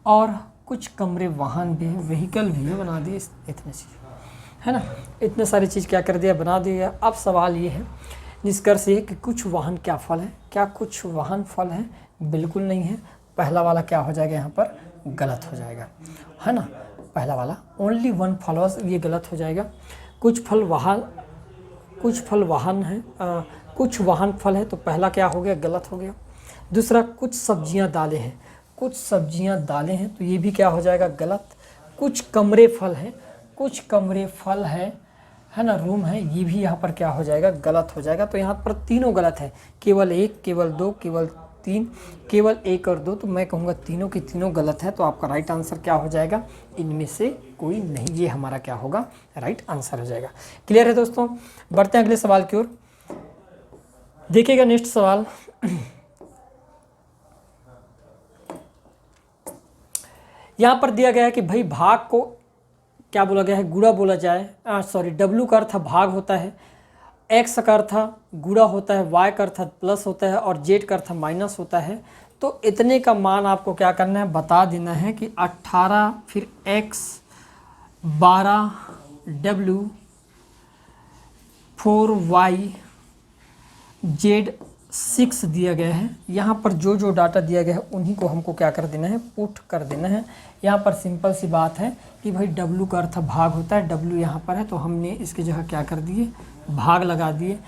और कुछ कमरे वाहन भी है, व्हीकल भी है, बना दिए इतने चीज़, है ना, इतने सारी चीज़ क्या कर दिया? बना दिया। अब सवाल ये है, निष्कर्ष ये कि कुछ वाहन क्या फल है? क्या कुछ वाहन फल है? बिल्कुल नहीं है। पहला वाला क्या हो जाएगा? यहाँ पर गलत हो जाएगा, है ना। पहला वाला ओनली वन फॉलोअर्स, ये गलत हो जाएगा। कुछ फल वाहन है, कुछ वाहन फल है, तो पहला क्या हो गया? गलत हो गया। दूसरा कुछ सब्जियां दालें हैं, कुछ सब्जियां दालें हैं, तो ये भी क्या हो जाएगा? गलत। कुछ कमरे फल हैं, कुछ कमरे फल है ना, रूम है, ये भी यहाँ पर क्या हो जाएगा? गलत हो जाएगा। तो यहाँ पर तीनों गलत है, केवल एक, केवल दो, केवल तीन, केवल एक और दो। तो मैं कहूँगा तीनों की तीनों गलत है। तो आपका राइट आंसर क्या हो जाएगा? इनमें से कोई नहीं, ये हमारा क्या होगा? राइट आंसर हो जाएगा। क्लियर है दोस्तों? बढ़ते हैं अगले सवाल की ओर। देखिएगा नेक्स्ट सवाल। यहाँ पर दिया गया है कि भाई भाग को क्या बोला गया है? गुणा बोला जाए, सॉरी, डब्ल्यू का अर्थ भाग होता है एक्स का अर्थ गुणा होता है, वाई का अर्थ प्लस होता है और जेड का अर्थ माइनस होता है। तो इतने का मान आपको क्या करना है, बता देना है कि 18 फिर एक्स 12 डब्ल्यू 4y जेड 6 दिया गया है। यहाँ पर जो जो डाटा दिया गया है उन्हीं को हमको क्या कर देना है, पुट कर देना है। यहाँ पर सिंपल सी बात है कि भाई w का अर्थ भाग होता है, w यहाँ पर है तो हमने इसकी जगह क्या कर दिए, भाग लगा दिए।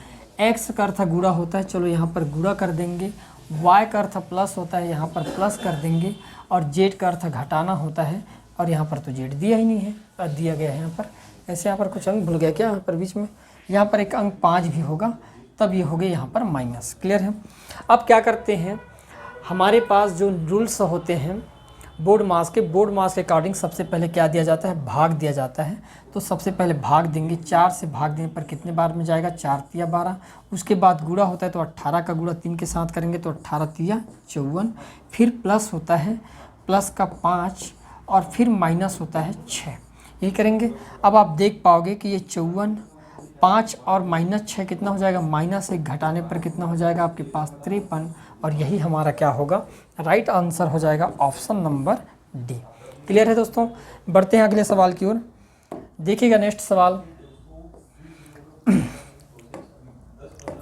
x का अर्थ गुणा होता है, चलो यहाँ पर गुणा कर देंगे। y का अर्थ प्लस होता है, यहाँ पर प्लस कर देंगे। और z का अर्थ घटाना होता है, और यहाँ पर तो z दिया ही नहीं है, दिया गया है यहाँ पर। ऐसे यहाँ पर कुछ अंक भूल गया क्या, यहाँ पर बीच में, यहाँ पर एक अंक 5 भी होगा, तब ये हो गए यहाँ पर माइनस। क्लियर है। अब क्या करते हैं, हमारे पास जो रूल्स होते हैं बोर्ड मास के अकॉर्डिंग सबसे पहले क्या दिया जाता है, भाग दिया जाता है। तो सबसे पहले भाग देंगे, 4 से भाग देने पर कितने बार में जाएगा, 4 तिया 12। उसके बाद गुणा होता है तो 18 का गुणा 3 के साथ करेंगे तो 18 तिया 54। फिर प्लस होता है, प्लस का 5 और फिर माइनस होता है 6, यही करेंगे। अब आप देख पाओगे कि ये 54, 5 और माइनस 6 कितना हो जाएगा, -1 घटाने पर कितना हो जाएगा आपके पास 53। और यही हमारा क्या होगा, राइट आंसर हो जाएगा ऑप्शन नंबर डी। क्लियर है दोस्तों। बढ़ते हैं अगले सवाल की ओर। देखिएगा नेक्स्ट सवाल।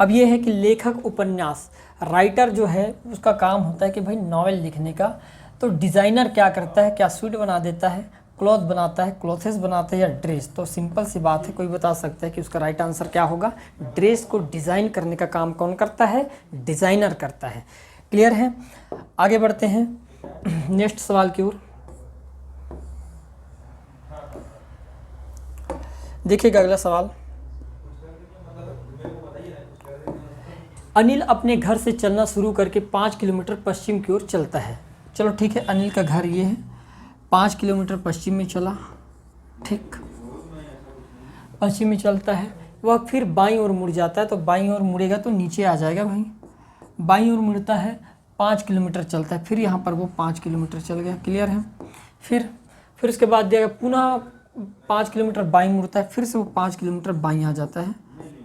अब ये है कि लेखक उपन्यास, राइटर जो है उसका काम होता है कि भाई नॉवेल लिखने का। तो डिज़ाइनर क्या करता है, क्या स्वीट बना देता है, क्लॉथ बनाता है, क्लॉथेस बनाता है या ड्रेस। तो सिंपल सी बात है, कोई बता सकता है कि उसका राइट आंसर क्या होगा। ड्रेस को डिज़ाइन करने का काम कौन करता है, डिज़ाइनर करता है। क्लियर है। आगे बढ़ते हैं नेक्स्ट सवाल की ओर। देखिएगा अगला सवाल। अनिल अपने घर से चलना शुरू करके 5 किलोमीटर पश्चिम की ओर चलता है। चलो ठीक है, अनिल का घर ये है, 5 किलोमीटर पश्चिम में चला, ठीक, पश्चिम में चलता है। वह फिर बाईं ओर मुड़ जाता है, तो बाईं ओर मुड़ेगा तो नीचे आ जाएगा भाई। बाईं ओर मुड़ता है, 5 किलोमीटर चलता है, फिर यहाँ पर वो 5 किलोमीटर चल गया। क्लियर है। फिर उसके बाद दिया पुनः 5 किलोमीटर बाईं मुड़ता है, फिर से वो 5 किलोमीटर बाईं आ जाता है,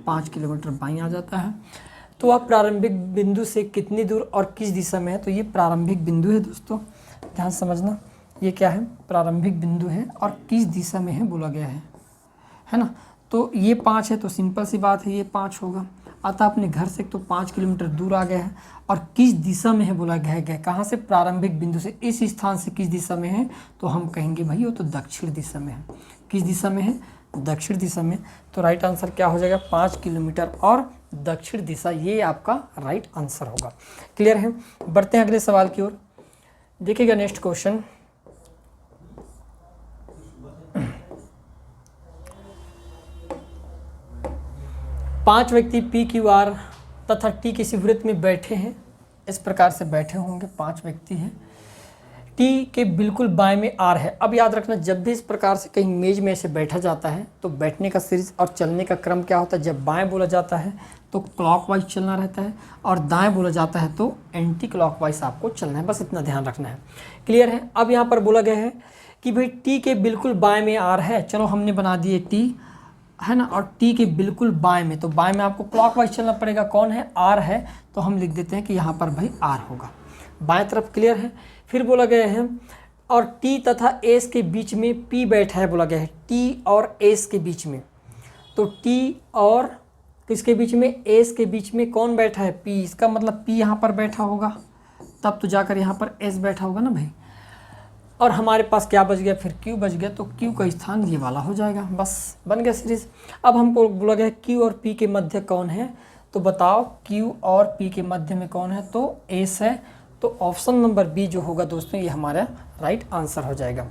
5 किलोमीटर बाईं आ जाता है। तो वह प्रारंभिक बिंदु से कितनी दूर और किस दिशा में है। तो ये प्रारंभिक बिंदु है दोस्तों, ध्यान समझना। ये क्या है, प्रारंभिक बिंदु है और किस दिशा में है बोला गया है ना। तो ये 5 है तो सिंपल सी बात है, ये 5 होगा। अतः अपने घर से तो 5 किलोमीटर दूर आ गया है और किस दिशा में है बोला गया है। कहाँ से, प्रारंभिक बिंदु से, इस स्थान से किस दिशा में है, तो हम कहेंगे भाई वो तो दक्षिण दिशा में है। किस दिशा में है, दक्षिण दिशा में। तो राइट आंसर क्या हो जाएगा, 5 किलोमीटर और दक्षिण दिशा, ये आपका राइट आंसर होगा। क्लियर है। बढ़ते हैं अगले सवाल की ओर। देखिएगा नेक्स्ट क्वेश्चन। पांच व्यक्ति पी क्यू आर तथा टी किसी वृत्त में बैठे हैं। इस प्रकार से बैठे होंगे, 5 व्यक्ति हैं। टी के बिल्कुल बाएं में आर है। अब याद रखना, जब भी इस प्रकार से कहीं मेज में ऐसे बैठा जाता है तो बैठने का सीरीज और चलने का क्रम क्या होता है। जब बाएं बोला जाता है तो क्लॉकवाइज चलना रहता है और दाएं बोला जाता है तो एंटी क्लॉकवाइज आपको चलना है, बस इतना ध्यान रखना है। क्लियर है। अब यहाँ पर बोला गया है कि भाई टी के बिल्कुल बाएं में आर है। चलो हमने बना दिए टी, है ना, और टी के बिल्कुल बाएं में, तो बाएं में आपको क्लॉकवाइज चलना पड़ेगा। कौन है, आर है, तो हम लिख देते हैं कि यहाँ पर भाई आर होगा, बाएं तरफ। क्लियर है। फिर बोला गया है और टी तथा एस के बीच में पी बैठा है, बोला गया है टी और एस के बीच में। तो टी और किसके बीच में, एस के बीच में कौन बैठा है, पी। इसका मतलब पी यहाँ पर बैठा होगा, तब तो जाकर यहाँ पर एस बैठा होगा ना भाई। और हमारे पास क्या बच गया, फिर क्यू बच गया, तो क्यू का स्थान ये वाला हो जाएगा, बस बन गया सीरीज। अब हमको बोला गया क्यू और पी के मध्य कौन है, तो बताओ क्यू और पी के मध्य में कौन है, तो एस है। तो ऑप्शन नंबर बी जो होगा दोस्तों, ये हमारा राइट आंसर हो जाएगा।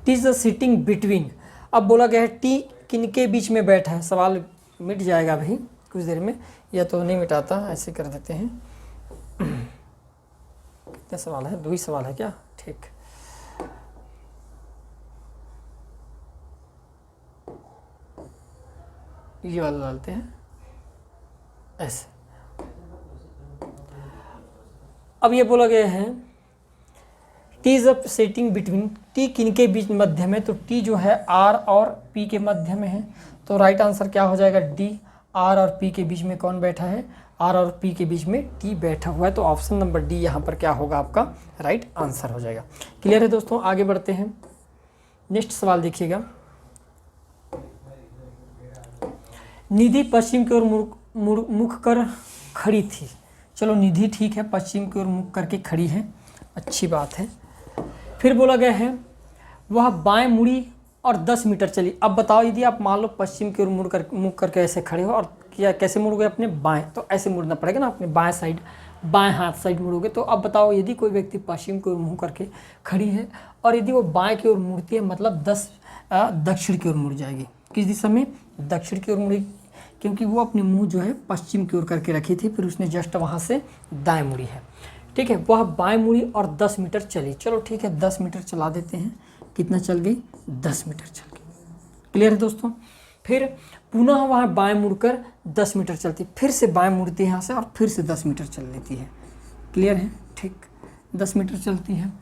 T is the sitting between. अब बोला गया है टी किनके बीच में बैठा है, सवाल मिट जाएगा भाई कुछ देर में, या तो नहीं मिटाता, ऐसे कर देते हैं। कितने सवाल है, 2 ही सवाल है क्या, ठीक। ये वाला डालते हैं ऐसे। अब ये बोला गया है T is a setting between, T किनके बीच मध्य में, तो टी जो है आर और पी के मध्य में है। तो राइट आंसर क्या हो जाएगा, डी, आर और पी के बीच में कौन बैठा है, आर और पी के बीच में टी बैठा हुआ है। तो ऑप्शन नंबर डी यहाँ पर क्या होगा, आपका राइट आंसर हो जाएगा। क्लियर है दोस्तों, आगे बढ़ते हैं। नेक्स्ट सवाल देखिएगा, निधि पश्चिम की ओर मुख कर खड़ी थी। चलो निधि ठीक है, पश्चिम की ओर मुख करके खड़ी है, अच्छी बात है। फिर बोला गया है वह बाएं मुड़ी और 10 मीटर चली। अब बताओ, यदि आप मान लो पश्चिम की ओर मुख करके ऐसे खड़े हो और क्या कैसे मुड़ोगे, अपने बाएं, तो ऐसे मुड़ना पड़ेगा ना, अपने बाएं साइड, बाएं हाथ साइड मुड़ोगे। तो अब बताओ, यदि कोई व्यक्ति पश्चिम की ओर मुँह करके खड़ी है और यदि वो बाएं की ओर मुड़ती है, मतलब दक्षिण की ओर मुड़ जाएगी। किस दिशा में, दक्षिण की ओर मुड़ेगी, क्योंकि वो अपने मुंह जो है पश्चिम की ओर करके रखी थी, फिर उसने जस्ट वहाँ से दाएं मुड़ी है। ठीक है, वह बाएं मुड़ी और 10 मीटर चली। चलो ठीक है, 10 मीटर चला देते हैं। कितना चल गई, 10 मीटर चल गई। क्लियर है दोस्तों। फिर पुनः वह बाएं मुड़कर 10 मीटर चलती, फिर से बाएं मुड़ती है यहाँ से और फिर से 10 मीटर चल लेती है। क्लियर है, ठीक, 10 मीटर चलती है।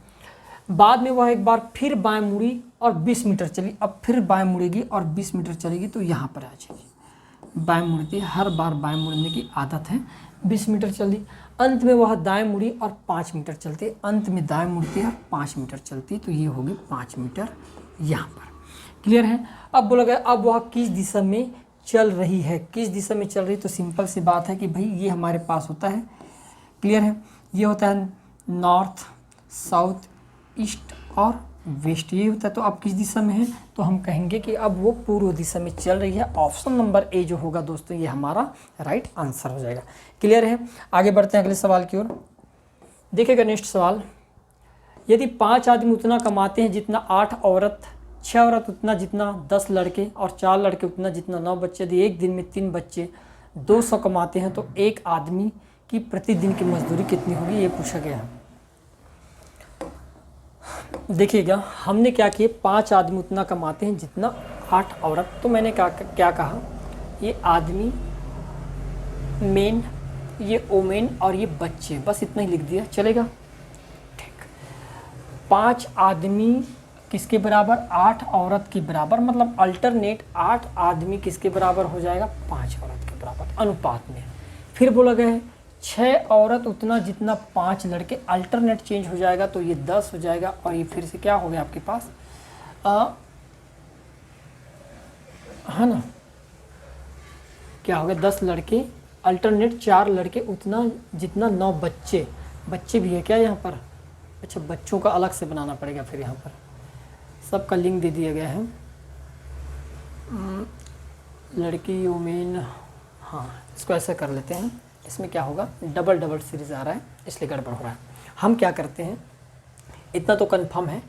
बाद में वह एक बार फिर बाएं मुड़ी और 20 मीटर चली। अब फिर बाएं मुड़ेगी और 20 मीटर चलेगी, तो यहाँ पर आ जाएगी। बाएं मुड़ती है, हर बार बाएं मुड़ने की आदत है। 20 मीटर चली, अंत में वह दाएं मुड़ी और 5 मीटर चलती है। अंत में दाएं मुड़ती है और 5 मीटर चलती है, तो ये होगी 5 मीटर यहाँ पर। क्लियर है। अब बोला गया अब वह किस दिशा में चल रही है, किस दिशा में चल रही, तो सिंपल सी बात है कि भाई ये हमारे पास होता है। क्लियर है, ये होता है नॉर्थ, साउथ, ईस्ट और वेस्ट, ये होता है। तो अब किस दिशा में है, तो हम कहेंगे कि अब वो पूर्व दिशा में चल रही है। ऑप्शन नंबर ए जो होगा दोस्तों, ये हमारा राइट आंसर हो जाएगा। क्लियर है, आगे बढ़ते हैं अगले सवाल की ओर। देखिएगा नेक्स्ट सवाल, यदि 5 आदमी उतना कमाते हैं जितना 8 औरत, 6 औरत उतना जितना 10 लड़के और 4 लड़के उतना जितना 9 बच्चे, यदि एक दिन में 3 बच्चे 200 कमाते हैं, तो एक आदमी की प्रतिदिन की मजदूरी कितनी होगी, ये पूछा गया है। देखिएगा, हमने क्या किए, 5 आदमी उतना कमाते हैं जितना 8 औरत। तो मैंने क्या कहा, ये आदमी, मेन, ये ओमेन और ये बच्चे, बस इतना ही लिख दिया, चलेगा। ठीक, 5 आदमी किसके बराबर, 8 औरत के बराबर, मतलब अल्टरनेट 8 आदमी किसके बराबर हो जाएगा, 5 औरत के बराबर अनुपात में। फिर बोला गया है 6 औरत उतना जितना 5 लड़के, अल्टरनेट चेंज हो जाएगा, तो ये 10 हो जाएगा। और ये फिर से क्या हो गया आपके पास, है ना, क्या हो गया, 10 लड़के, अल्टरनेट 4 लड़के उतना जितना 9 बच्चे, बच्चे भी है क्या यहाँ पर, अच्छा बच्चों का अलग से बनाना पड़ेगा, फिर यहाँ पर सबका लिंक दे दिया गया है, लड़की, वुमेन, हाँ इसको ऐसा कर लेते हैं। इसमें क्या होगा, डबल डबल सीरीज आ रहा है, इसलिए गड़बड़ हो रहा है। हम क्या करते हैं, इतना तो कंफर्म है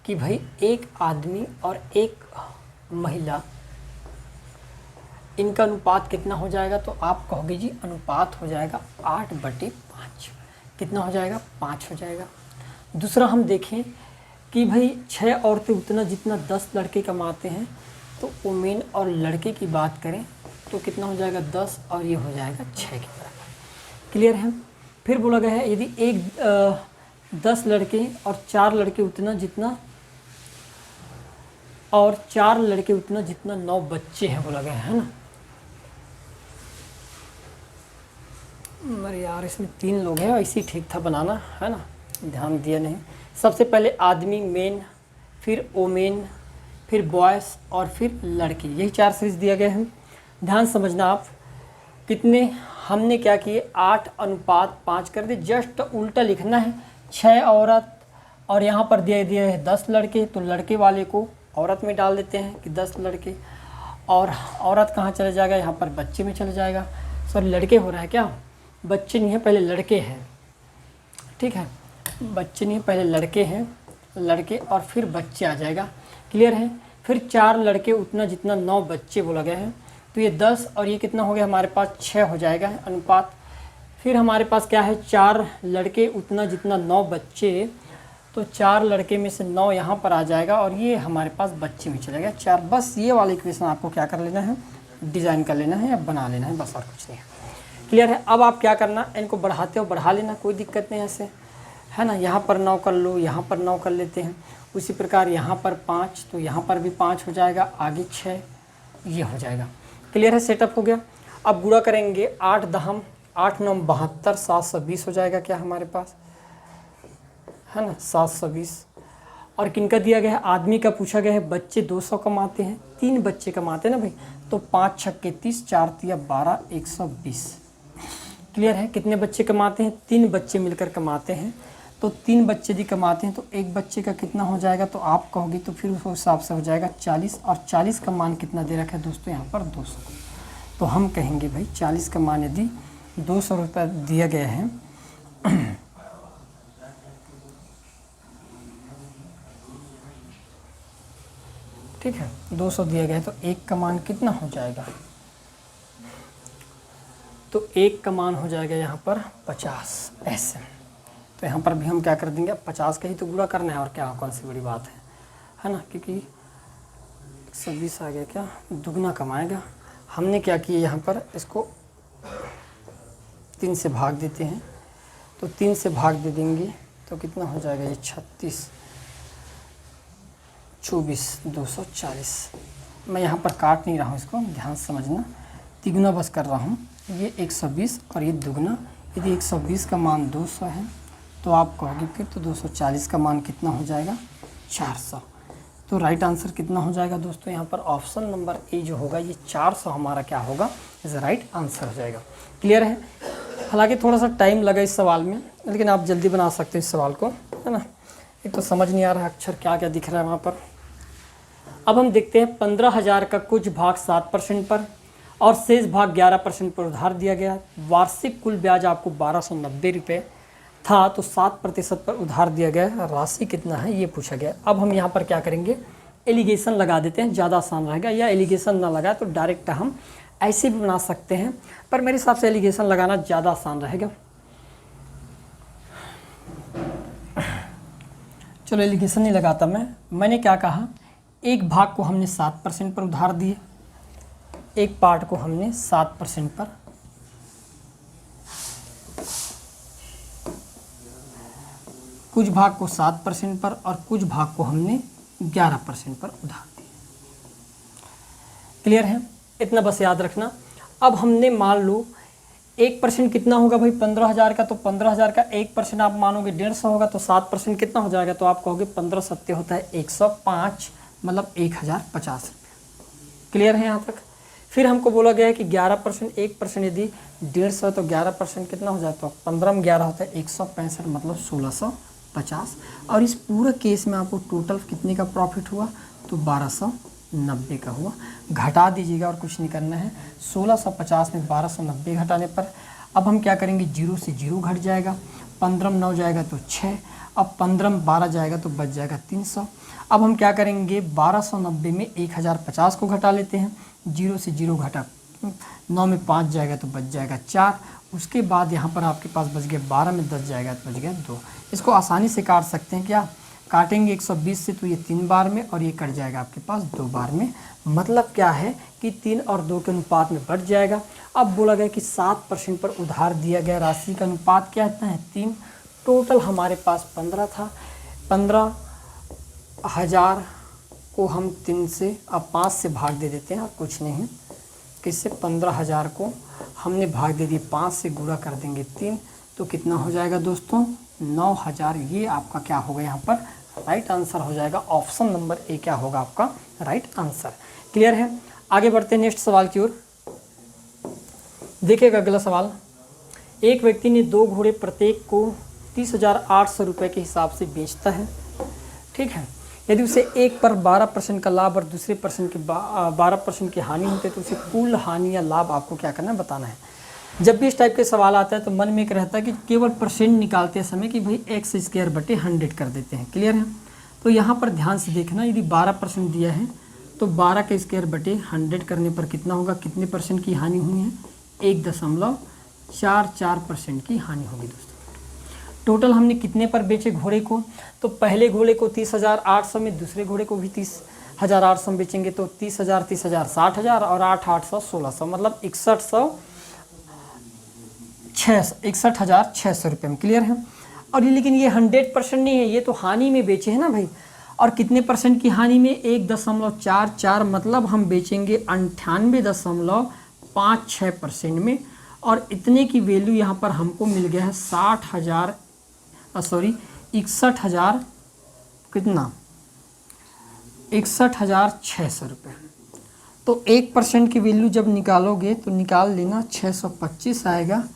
कि भाई एक आदमी और एक महिला, इनका अनुपात कितना हो जाएगा, तो आप कहोगे जी अनुपात हो जाएगा 8/5। कितना हो जाएगा, 5 हो जाएगा। दूसरा हम देखें कि भाई 6 औरतें उतना जितना 10 लड़के कमाते हैं, तो वुमेन और लड़के की बात करें तो कितना हो जाएगा, 10 और ये हो जाएगा 6 के बराबर। क्लियर है। फिर बोला गया है यदि 10 लड़के और 4 लड़के उतना जितना, और 4 लड़के उतना जितना 9 बच्चे हैं, बोला गया है ना। अरे यार इसमें 3 लोग हैं, ऐसे ही ठीक था बनाना, है ना, ध्यान दिया नहीं। सबसे पहले आदमी, मेन, फिर ओमेन, फिर बॉयज़ और फिर लड़की, यही 4 सीरीज दिया गया है। ध्यान समझना आप, कितने हमने क्या किए, 8/5 कर दे, जस्ट उल्टा लिखना है। 6 औरत और यहाँ पर दिया है 10 लड़के, तो लड़के वाले को औरत में डाल देते हैं कि 10 लड़के, और औरत कहाँ चले जाएगा, यहाँ पर बच्चे में चले जाएगा। सॉरी लड़के हो रहा है क्या, बच्चे नहीं है, पहले लड़के हैं, ठीक है, बच्चे नहीं है, पहले लड़के हैं, लड़के और फिर बच्चे आ जाएगा। क्लियर है। फिर 4 लड़के उतना जितना 9 बच्चे बोला गया है, तो ये 10 और ये कितना हो गया हमारे पास, 6 हो जाएगा अनुपात। फिर हमारे पास क्या है, 4 लड़के उतना जितना 9 बच्चे, तो 4 लड़के में से 9 यहाँ पर आ जाएगा और ये हमारे पास बच्चे में चलेगा 4। बस ये वाला इक्वेशन आपको क्या कर लेना है, डिज़ाइन कर लेना है या बना लेना है, बस और कुछ नहीं है। क्लियर है। अब आप क्या करना, इनको बढ़ाते हो बढ़ा लेना, कोई दिक्कत नहीं ऐसे, है ना। यहाँ पर 9 कर लो, यहाँ पर 9 कर लेते हैं, उसी प्रकार यहाँ पर 5, तो यहाँ पर भी 5 हो जाएगा, आगे 6, ये हो जाएगा। क्लियर है, सेटअप हो गया। अब गुणा करेंगे 8 दहम 8 9 72, 720 हो जाएगा क्या हमारे पास, है ना 720। और किनका दिया गया है, आदमी का पूछा गया है, बच्चे 200 कमाते हैं, 3 बच्चे कमाते हैं ना भाई, तो 5 छक्के 30, 4 तिया 12, 120। क्लियर है, कितने बच्चे कमाते हैं, 3 बच्चे मिलकर कमाते हैं, तो 3 बच्चे यदि कमाते हैं तो एक बच्चे का कितना हो जाएगा, तो आप कहोगे तो फिर उस हिसाब से हो जाएगा 40, और 40 का मान कितना दे रखा है दोस्तों यहाँ पर 200। तो हम कहेंगे भाई 40 का मान यदि 200 रुपये दिया गया है ठीक है, 200 दिया गया है, तो एक का मान कितना हो जाएगा, तो एक का मान हो जाएगा यहाँ पर 50 ऐसे। तो यहाँ पर भी हम क्या कर देंगे, 50 का ही तो गुणा करना है, और क्या कौन सी बड़ी बात है ना, क्योंकि 120 आ गया क्या, दुगना कमाएगा। हमने क्या किया यहाँ पर, इसको 3 से भाग देते हैं, तो 3 से भाग दे देंगे तो कितना हो जाएगा, ये 36 24 240। मैं यहाँ पर काट नहीं रहा हूँ, इसको ध्यान से समझना, तिगुना बस कर रहा हूँ, ये 120 और ये दुगना। यदि 120 का मान 200 है तो आप कहोगे फिर तो 240 का मान कितना हो जाएगा, 400। तो राइट आंसर कितना हो जाएगा दोस्तों, यहाँ पर ऑप्शन नंबर ए जो होगा ये 400 हमारा क्या होगा, इज राइट आंसर हो जाएगा। क्लियर है, हालांकि थोड़ा सा टाइम लगा इस सवाल में, लेकिन आप जल्दी बना सकते हो इस सवाल को, है ना। एक तो समझ नहीं आ रहा अक्षर क्या क्या दिख रहा है वहाँ पर। अब हम देखते हैं 15,000 का कुछ भाग 7% पर और शेष भाग 11% पर उधार दिया गया। वार्षिक कुल ब्याज आपको 1290 रुपये था, तो 7% पर उधार दिया गया, राशि कितना है ये पूछा गया। अब हम यहाँ पर क्या करेंगे, एलिगेशन लगा देते हैं, ज़्यादा आसान रहेगा, या एलिगेशन ना लगाए तो डायरेक्ट हम ऐसे भी बना सकते हैं, पर मेरे हिसाब से एलिगेशन लगाना ज़्यादा आसान रहेगा। चलो एलिगेशन नहीं लगाता मैंने क्या कहा, एक भाग को हमने 7% पर उधार दिए, एक पार्ट को हमने 7% पर, कुछ भाग को 7% पर और कुछ भाग को हमने 11% पर उधार दिए। क्लियर है, इतना बस याद रखना। अब हमने मान लो 1% कितना होगा भाई 15,000 का, तो 15,000 का 1% आप मानोगे 150 होगा, तो 7% कितना हो जाएगा, तो आप कहोगे 15 सत्ते होता है 105, मतलब 1050 रुपये। क्लियर है यहाँ तक। फिर हमको बोला गया है कि 11%, 1% यदि 150 है तो 11% कितना हो जाए, तो 15 में 11 होता है 165, मतलब 1650। और इस पूरे केस में आपको टोटल कितने का प्रॉफिट हुआ, तो 1290 का हुआ। घटा दीजिएगा और कुछ नहीं करना है, 1650 में 1290 घटाने पर अब हम क्या करेंगे, 0 से 0 घट जाएगा, 15 में 9 जाएगा तो 6, अब 15 में 12 जाएगा तो बच जाएगा 300। अब हम क्या करेंगे, 1290 में 1050 को घटा लेते हैं, 0 से 0 घटा, 9 में 5 जाएगा तो बच जाएगा 4, उसके बाद यहाँ पर आपके पास बच गया 12 में 10 जाएगा तो बच गया 2। इसको आसानी से काट सकते हैं, क्या काटेंगे 120 से तो ये 3 बार में और ये कट जाएगा आपके पास 2 बार में, मतलब क्या है कि 3 और 2 के अनुपात में बढ़ जाएगा। अब बोला गया कि 7% पर उधार दिया गया, राशि का अनुपात क्या इतना है 3, टोटल हमारे पास 15 था। 15,000 को हम 3 से अब 5 से भाग दे देते हैं, और कुछ नहीं, किससे 15,000 को हमने भाग दे दिए 5 से, गुणा कर देंगे 3, तो कितना हो जाएगा दोस्तों 9,000। ये आपका क्या होगा यहाँ पर राइट आंसर हो जाएगा, ऑप्शन नंबर ए क्या होगा आपका राइट आंसर। क्लियर है, आगे बढ़ते हैं नेक्स्ट सवाल की ओर। देखिएगा अगला सवाल, एक व्यक्ति ने 2 घोड़े प्रत्येक को 30,800 रुपये के हिसाब से बेचता है, ठीक है। यदि उसे एक पर 12% का लाभ और दूसरे परसेंट की 12% की हानि होती है, तो उसे कुल हानि या लाभ आपको क्या करना है, बताना है। जब भी इस टाइप के सवाल आता है तो मन में एक रहता है कि केवल परसेंट निकालते समय कि भाई x² कर देते हैं। क्लियर है, तो यहाँ पर ध्यान से देखना, यदि 12% दिया है तो 12² करने पर कितना होगा, कितने परसेंट की हानि हुई है, 1.44% की हानि होगी दोस्तों। टोटल हमने कितने पर बेचे घोड़े को, तो पहले घोड़े को 30,800 में, दूसरे घोड़े को भी 30,800 में बेचेंगे, तो 30,000 30,000 60,000 और 8,800 1600, मतलब 61,600 रुपये में। क्लियर है, और ये लेकिन ये 100% नहीं है, ये तो हानि में बेचे हैं ना भाई, और कितने परसेंट की हानि में, 1.44, मतलब हम बेचेंगे 98.5 5-6% में, और इतने की वैल्यू यहाँ पर हमको मिल गया है 61,000 कितना 61,600 रुपये। तो 1% की वैल्यू जब निकालोगे तो निकाल लेना 625 आएगा।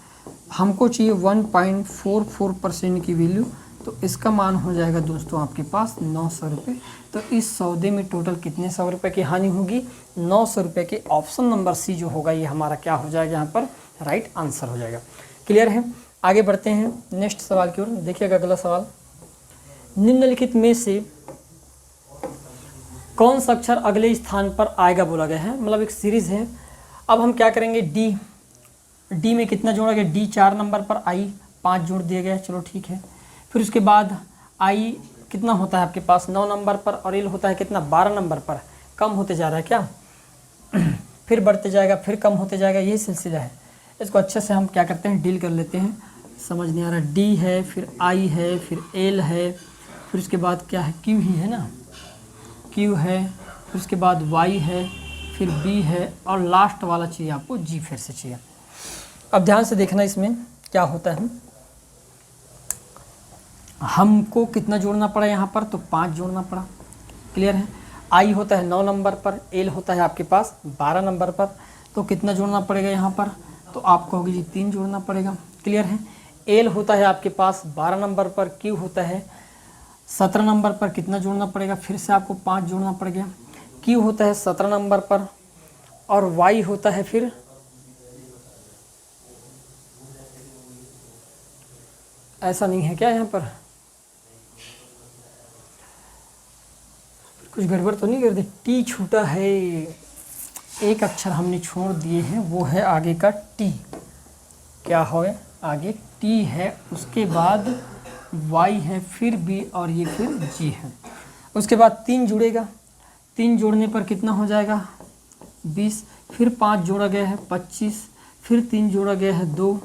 हमको चाहिए 1.44% की वैल्यू, तो इसका मान हो जाएगा दोस्तों आपके पास 900 रुपये। तो इस सौदे में टोटल कितने 100 रुपये की हानि होगी? 900 रुपये के। ऑप्शन नंबर सी जो होगा ये हमारा क्या हो जाएगा, यहाँ पर राइट आंसर हो जाएगा। क्लियर है? आगे बढ़ते हैं नेक्स्ट सवाल की ओर। देखिएगा अगला सवाल, निम्नलिखित में से कौन सा अक्षर अगले स्थान पर आएगा बोला गया है। मतलब एक सीरीज़ है। अब हम क्या करेंगे, डी में कितना जोड़ा गया, डी 4 नंबर पर, आई 5 जोड़ दिया गया, चलो ठीक है। फिर उसके बाद आई कितना होता है आपके पास 9 नंबर पर, और एल होता है कितना 12 नंबर पर। कम होते जा रहा है क्या फिर बढ़ते जाएगा, फिर कम होते जाएगा, यही सिलसिला है। इसको अच्छे से हम क्या करते हैं, डील कर लेते हैं। समझ नहीं आ रहा, डी है, फिर आई है, फिर एल है, फिर उसके बाद क्या है, क्यू ही है ना, क्यू है, फिर उसके बाद वाई है, फिर बी है, और लास्ट वाला चाहिए आपको जी फिर से चाहिए। अब ध्यान से देखना इसमें क्या होता है, हमको कितना जोड़ना पड़ा यहाँ पर, तो 5 जोड़ना पड़ा। क्लियर है? आई होता है 9 नंबर पर, एल होता है आपके पास 12 नंबर पर, तो कितना जोड़ना पड़ेगा यहाँ पर, तो आपको होगी जी 3 जोड़ना पड़ेगा। क्लियर है? एल होता है आपके पास 12 नंबर पर, क्यू होता है 17 नंबर पर, कितना जोड़ना पड़ेगा, फिर से आपको 5 जोड़ना पड़ेगा। क्यू होता है 17 नंबर पर, और वाई होता है फिर ऐसा नहीं है क्या, यहाँ पर कुछ गड़बड़ तो नहीं कर दी, टी छूटा है, एक अक्षर हमने छोड़ दिए हैं, वो है आगे का टी। क्या हो आगे टी है, उसके बाद वाई है, फिर बी, और ये फिर जी है। उसके बाद 3 जुड़ेगा, 3 जोड़ने पर कितना हो जाएगा 20, फिर 5 जोड़ा गया है 25, फिर 3 जोड़ा गया है 2,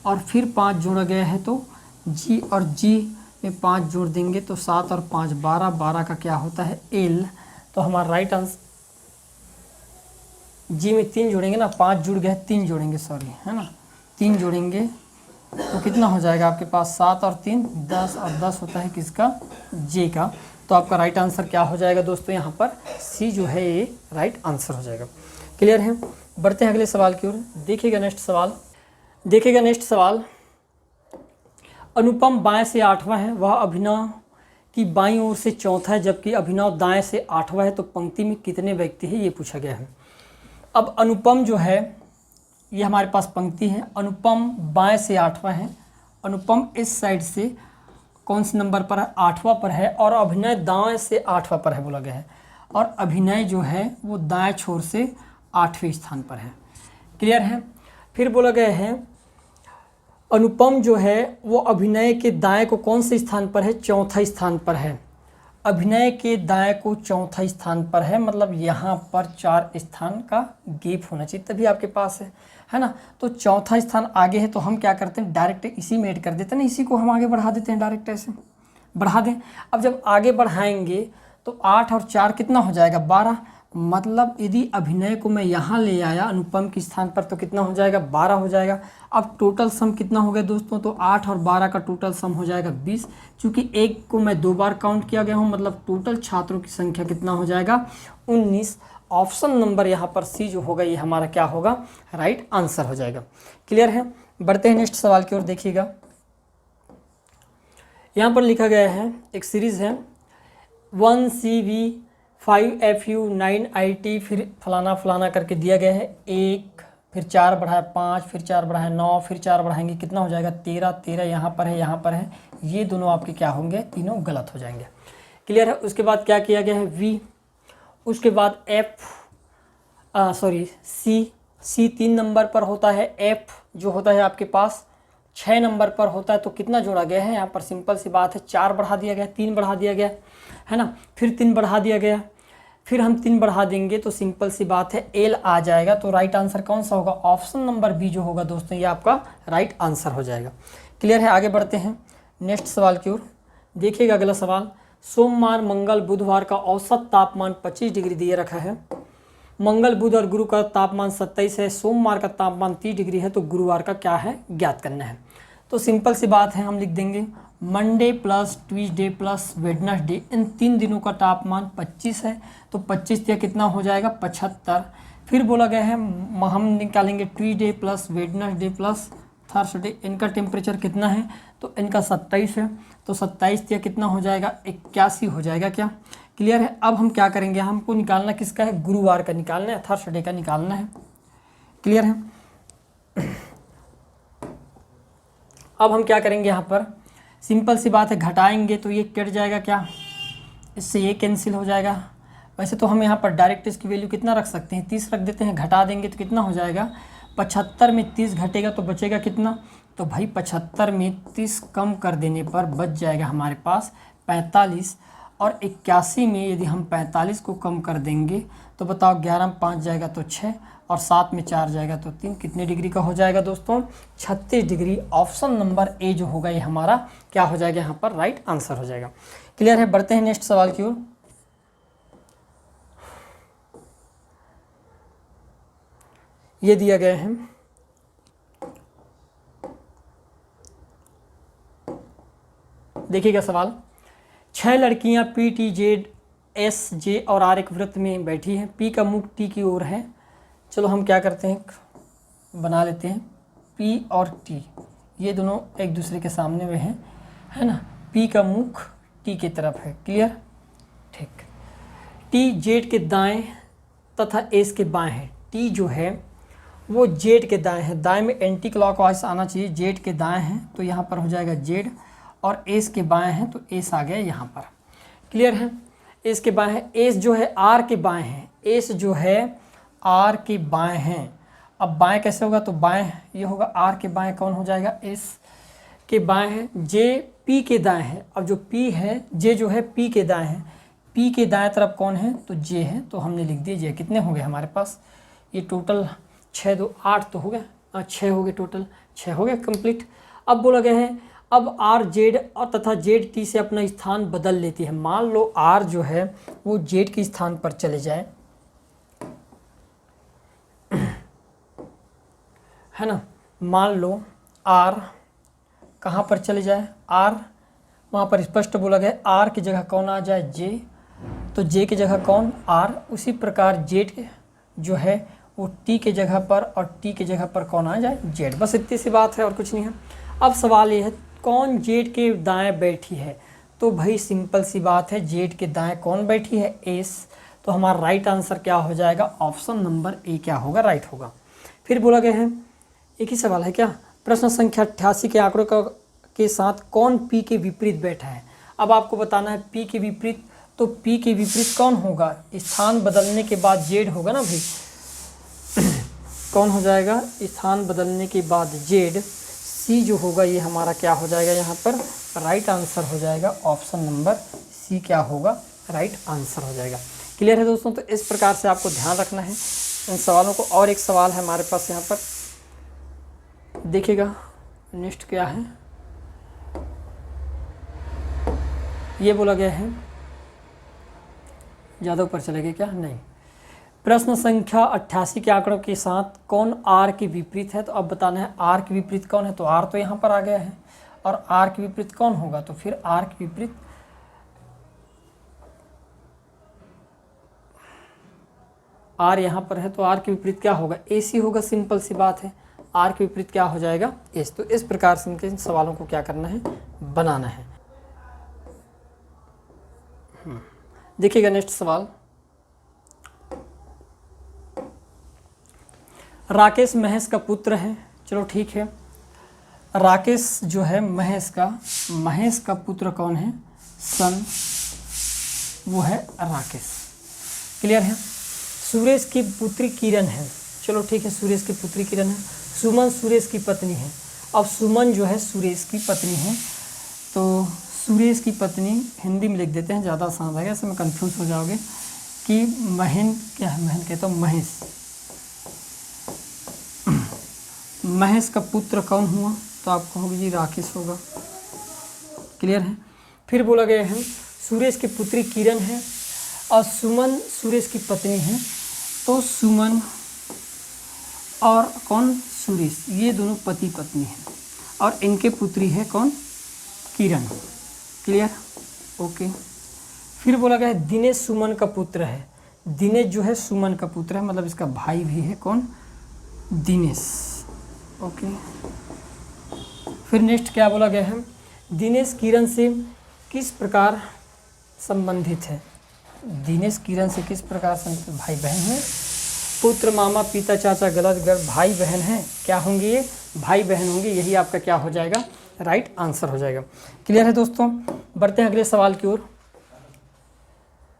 और फिर 5 जोड़ा गया है तो जी, और जी में 5 जोड़ देंगे तो 7 और 5 12, 12 का क्या होता है एल। तो हमारा राइट आंसर, जी में 3 जोड़ेंगे ना, 5 जुड़ गया है, 3 जोड़ेंगे सॉरी, है ना, 3 जोड़ेंगे तो कितना हो जाएगा आपके पास 7 और 3 10, और 10 होता है किसका, जे का। तो आपका राइट आंसर क्या हो जाएगा दोस्तों, यहाँ पर सी जो है ये राइट आंसर हो जाएगा। क्लियर है? बढ़ते हैं अगले सवाल की ओर। देखिएगा नेक्स्ट सवाल, अनुपम बाएं से 8वां है, वह अभिनव की बाईं ओर से 4था है, जबकि अभिनव दाएं से 8वां है, तो पंक्ति में कितने व्यक्ति हैं ये पूछा गया है। अब अनुपम जो है ये हमारे पास पंक्ति है, अनुपम बाएं से 8वां है, अनुपम इस साइड से कौन से नंबर पर है, 8वां पर है, और अभिनय दाएं से 8वां पर है बोला गया है, और अभिनय जो है वो दाएं छोर से 8वें स्थान पर है। क्लियर है? फिर बोला गया है अनुपम जो है वो अभिनय के दाएं को कौन से स्थान पर है, 4था स्थान पर है। अभिनय के दाएं को 4था स्थान पर है, मतलब यहाँ पर 4 स्थान का गैप होना चाहिए तभी आपके पास है ना। तो 4था स्थान आगे है, तो हम क्या करते हैं डायरेक्ट इसी में ऐड कर देते हैं ना, इसी को हम आगे बढ़ा देते हैं, डायरेक्ट ऐसे बढ़ा दें। अब जब आगे बढ़ाएंगे तो 8 और 4 कितना हो जाएगा 12, मतलब यदि अभिनय को मैं यहाँ ले आया अनुपम के स्थान पर तो कितना हो जाएगा 12 हो जाएगा। अब टोटल सम कितना हो गया दोस्तों, तो 8 और 12 का टोटल सम हो जाएगा 20। चूँकि एक को मैं 2 बार काउंट किया गया हूँ, मतलब टोटल छात्रों की संख्या कितना हो जाएगा 19। ऑप्शन नंबर यहाँ पर सी जो होगा ये हमारा क्या होगा राइट आंसर हो जाएगा। क्लियर है? बढ़ते हैं नेक्स्ट सवाल की ओर। देखिएगा यहाँ पर लिखा गया है एक सीरीज़ है 1CV 5FU 9IT, फिर फलाना फलाना करके दिया गया है 1, फिर 4 बढ़ाया 5, फिर 4 बढ़ाया 9, फिर 4 बढ़ाएंगे कितना हो जाएगा 13, 13 यहाँ पर है, ये दोनों आपके क्या होंगे तीनों गलत हो जाएंगे। क्लियर है? उसके बाद क्या किया गया है V, उसके बाद C 3 नंबर पर होता है, F जो होता है आपके पास 6 नंबर पर होता है, तो कितना जोड़ा गया है यहाँ पर सिंपल सी बात है 4 बढ़ा दिया गया, 3 बढ़ा दिया गया है ना, फिर 3 बढ़ा दिया गया, फिर हम 3 बढ़ा देंगे तो सिंपल सी बात है L आ जाएगा। तो राइट आंसर कौन सा होगा, ऑप्शन नंबर बी जो होगा दोस्तों ये आपका राइट आंसर हो जाएगा। क्लियर है? आगे बढ़ते हैं नेक्स्ट सवाल की ओर। देखिएगा अगला सवाल, सोमवार मंगल बुधवार का औसत तापमान 25 डिग्री दिए रखा है, मंगल बुध और गुरु का तापमान 27 है, सोमवार का तापमान 30 डिग्री है, तो गुरुवार का क्या है ज्ञात करना है। तो सिंपल सी बात है, हम लिख देंगे Monday plus Tuesday plus Wednesday, इन 3 दिनों का तापमान 25 है, तो 25 या कितना हो जाएगा 75। फिर बोला गया है हम निकालेंगे Tuesday plus Wednesday plus Thursday, इनका टेम्परेचर कितना है, तो इनका 27 है, तो 27 या कितना हो जाएगा 81 हो जाएगा। क्या क्लियर है? अब हम क्या करेंगे, हमको निकालना किसका है, गुरुवार का निकालना है, थर्सडे का निकालना है। क्लियर है? अब हम क्या करेंगे, यहाँ पर सिंपल सी बात है, घटाएंगे तो ये कट जाएगा, क्या इससे ये कैंसिल हो जाएगा। वैसे तो हम यहाँ पर डायरेक्ट इसकी वैल्यू कितना रख सकते हैं, 30 रख देते हैं, घटा देंगे तो कितना हो जाएगा 75 में 30 घटेगा तो बचेगा कितना, तो भाई 75 में 30 कम कर देने पर बच जाएगा हमारे पास 45, और 81 में यदि हम 45 को कम कर देंगे तो बताओ 11 में 5 जाएगा तो 6, और 7 में 4 जाएगा तो 3, कितने डिग्री का हो जाएगा दोस्तों 36 डिग्री। ऑप्शन नंबर ए जो होगा ये हमारा क्या हो जाएगा, यहाँ पर राइट आंसर हो जाएगा। क्लियर है? बढ़ते हैं नेक्स्ट सवाल की ओर। ये दिया गया है, देखिएगा सवाल, 6 लड़कियां पी टी जेड एस जे और आर एक वृत्त में बैठी हैं, पी का मुख टी की ओर है। चलो हम क्या करते हैं, बना लेते हैं पी और टी, ये दोनों एक दूसरे के सामने में हैं, है ना, पी का मुख टी की तरफ है। क्लियर? ठीक। टी जेड के दाएं तथा एस के बाएं है। टी जो है वो जेड के दाएं है, दाएं में एंटी क्लॉकवाइज आना चाहिए, जेड के दाएं हैं तो यहाँ पर हो जाएगा जेड, और एस के बाएं हैं तो एस आ गया यहाँ पर। क्लियर है? एस के बाएं है, एस जो है आर के बाएं हैं, एस जो है आर के बाएं हैं। अब बाएं कैसे होगा, तो बाएं ये होगा आर के बाएं, कौन हो जाएगा एस के बाएं है, जे पी के दाएं है। अब जो पी है, जे जो है पी के दाएं है, पी के दाएं तरफ कौन है, तो जे है, तो हमने लिख दिया जे। कितने हो गए हमारे पास, ये टोटल 6 2 8 तो हो गया, 6 हो गए टोटल, 6 हो गया कंप्लीट। अब बोला गया है अब आर जेड और तथा जेड टी से अपना स्थान बदल लेती है। मान लो आर जो है वो जेड के स्थान पर चले जाए, है ना, मान लो आर कहाँ पर चले जाए, आर वहाँ पर स्पष्ट बोला गया आर की जगह कौन आ जाए, जे, तो जे की जगह कौन, आर। उसी प्रकार जेड जो है वो टी के जगह पर और टी के जगह पर कौन आ जाए, जेड। बस इतनी सी बात है और कुछ नहीं है। अब सवाल ये है कौन जेड के दाएं बैठी है, तो भाई सिंपल सी बात है, जेड के दाएं कौन बैठी है, एस। तो हमारा राइट आंसर क्या हो जाएगा, ऑप्शन नंबर ए क्या होगा, राइट होगा। फिर बोला गया है, एक ही सवाल है क्या, प्रश्न संख्या 88 के आंकड़ों के साथ कौन पी के विपरीत बैठा है। अब आपको बताना है पी के विपरीत, तो पी के विपरीत कौन होगा, स्थान बदलने के बाद जेड होगा ना भाई, कौन हो जाएगा, स्थान बदलने के बाद जेड। सी जो होगा ये हमारा क्या हो जाएगा, यहाँ पर राइट आंसर हो जाएगा, ऑप्शन नंबर सी क्या होगा, राइट आंसर हो जाएगा। क्लियर है दोस्तों? तो इस प्रकार से आपको ध्यान रखना है इन सवालों को। और एक सवाल है हमारे पास यहाँ पर, देखिएगा नेक्स्ट क्या है, ये बोला गया है, ज़्यादा ऊपर चलेगा क्या, नहीं। प्रश्न संख्या 88 के आंकड़ों के साथ कौन आर के विपरीत है, तो अब बताना है आर के विपरीत कौन है, तो आर तो यहाँ पर आ गया है, और आर के विपरीत कौन होगा, तो फिर आर के विपरीत आर यहाँ पर है, तो आर के विपरीत क्या होगा, ए सी होगा, सिंपल सी बात है। आर के विपरीत क्या हो जाएगा, एस। तो इस प्रकार से इनके सवालों को क्या करना है, बनाना है। देखिएगा नेक्स्ट सवाल, राकेश महेश का पुत्र है। चलो ठीक है, राकेश जो है महेश का पुत्र कौन है, सन, वो है राकेश। क्लियर है? सुरेश की पुत्री किरण है। चलो ठीक है, सुरेश की पुत्री किरण है। सुमन सुरेश की पत्नी है। अब सुमन जो है सुरेश की पत्नी है, तो सुरेश की पत्नी हिंदी में लिख देते हैं, ज़्यादा आसान रहेगा, इसमें कंफ्यूज हो जाओगे कि महन क्या है, महन कहता हूँ महेश। महेश का पुत्र कौन हुआ, तो आप कहोगे जी राकेश होगा। क्लियर है? फिर बोला गया है सुरेश की पुत्री किरण है और सुमन सुरेश की पत्नी है, तो सुमन और कौन, सुरेश, ये दोनों पति पत्नी हैं और इनके पुत्री है कौन, किरण। Clear, okay. फिर बोला गया है दिनेश सुमन का पुत्र है। दिनेश जो है सुमन का पुत्र है, मतलब इसका भाई भी है कौन, दिनेश। ओके। फिर नेक्स्ट क्या बोला गया है, दिनेश किरण से किस प्रकार संबंधित है। दिनेश किरण से किस प्रकार संबंधित, भाई बहन हैं, पुत्र, मामा, पिता, चाचा, गलत, गर्भ, भाई बहन हैं, क्या होंगे ये, भाई बहन होंगे। यही आपका क्या हो जाएगा, राइट आंसर हो जाएगा। क्लियर है दोस्तों। बढ़ते हैं अगले सवाल की ओर।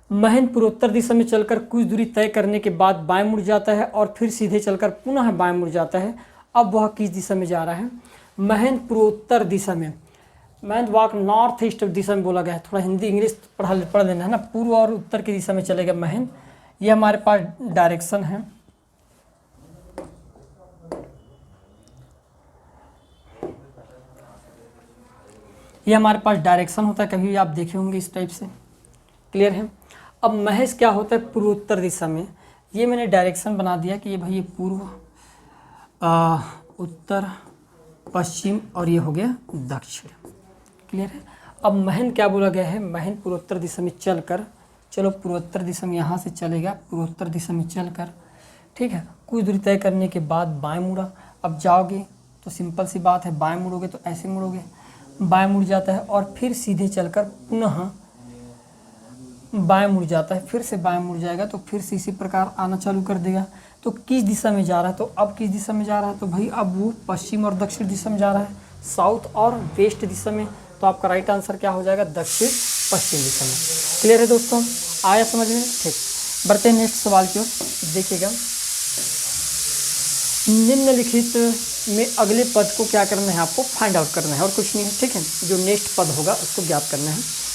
महेंद्र पूर्वोत्तर दिशा में चलकर कुछ दूरी तय करने के बाद बाएं मुड़ जाता है और फिर सीधे चलकर पुनः बाएं मुड़ जाता है। अब वह किस दिशा में जा रहा है। महेंद्र पूर्वोत्तर दिशा में, महेंद्र वॉक नॉर्थ ईस्ट दिशा में बोला गया है। थोड़ा हिंदी इंग्लिश पढ़ लेना है ना। पूर्व और उत्तर की दिशा में चलेगा महेंद्र। ये हमारे पास डायरेक्शन है। ये हमारे पास डायरेक्शन होता है, कभी भी आप देखे होंगे इस टाइप से। क्लियर है। अब महेश क्या होता है पूर्वोत्तर दिशा में, ये मैंने डायरेक्शन बना दिया कि ये भाई ये पूर्व, उत्तर, पश्चिम और ये हो गया दक्षिण। क्लियर है। अब महेंद्र क्या बोला गया है, महेंद्र पूर्वोत्तर दिशा में चलकर, चलो पूर्वोत्तर दिशा में यहाँ से चलेगा, पूर्वोत्तर दिशा में चलकर, ठीक है, कुछ दूरी तय करने के बाद बाएं मुड़ा। अब जाओगे तो सिंपल सी बात है, बाएं मुड़ोगे तो ऐसे मुड़ोगे, बाएं मुड़ जाता है और फिर सीधे चलकर पुनः बाएं मुड़ जाता है, फिर से बाएं मुड़ जाएगा तो फिर से इसी प्रकार आना चालू कर देगा। तो किस दिशा में जा रहा है, तो अब किस दिशा में जा रहा है, तो भाई अब वो पश्चिम और दक्षिण दिशा में जा रहा है, साउथ और वेस्ट दिशा में। तो आपका राइट आंसर क्या हो जाएगा, दक्षिण पश्चिम दिशा में। क्लियर है दोस्तों, आया समझ में, ठीक। बढ़ते हैं नेक्स्ट सवाल की ओर। देखिएगा, निम्नलिखित में अगले पद को क्या करना है, आपको फाइंड आउट करना है और कुछ नहीं है, ठीक है। जो नेक्स्ट पद होगा उसको ज्ञात करना है।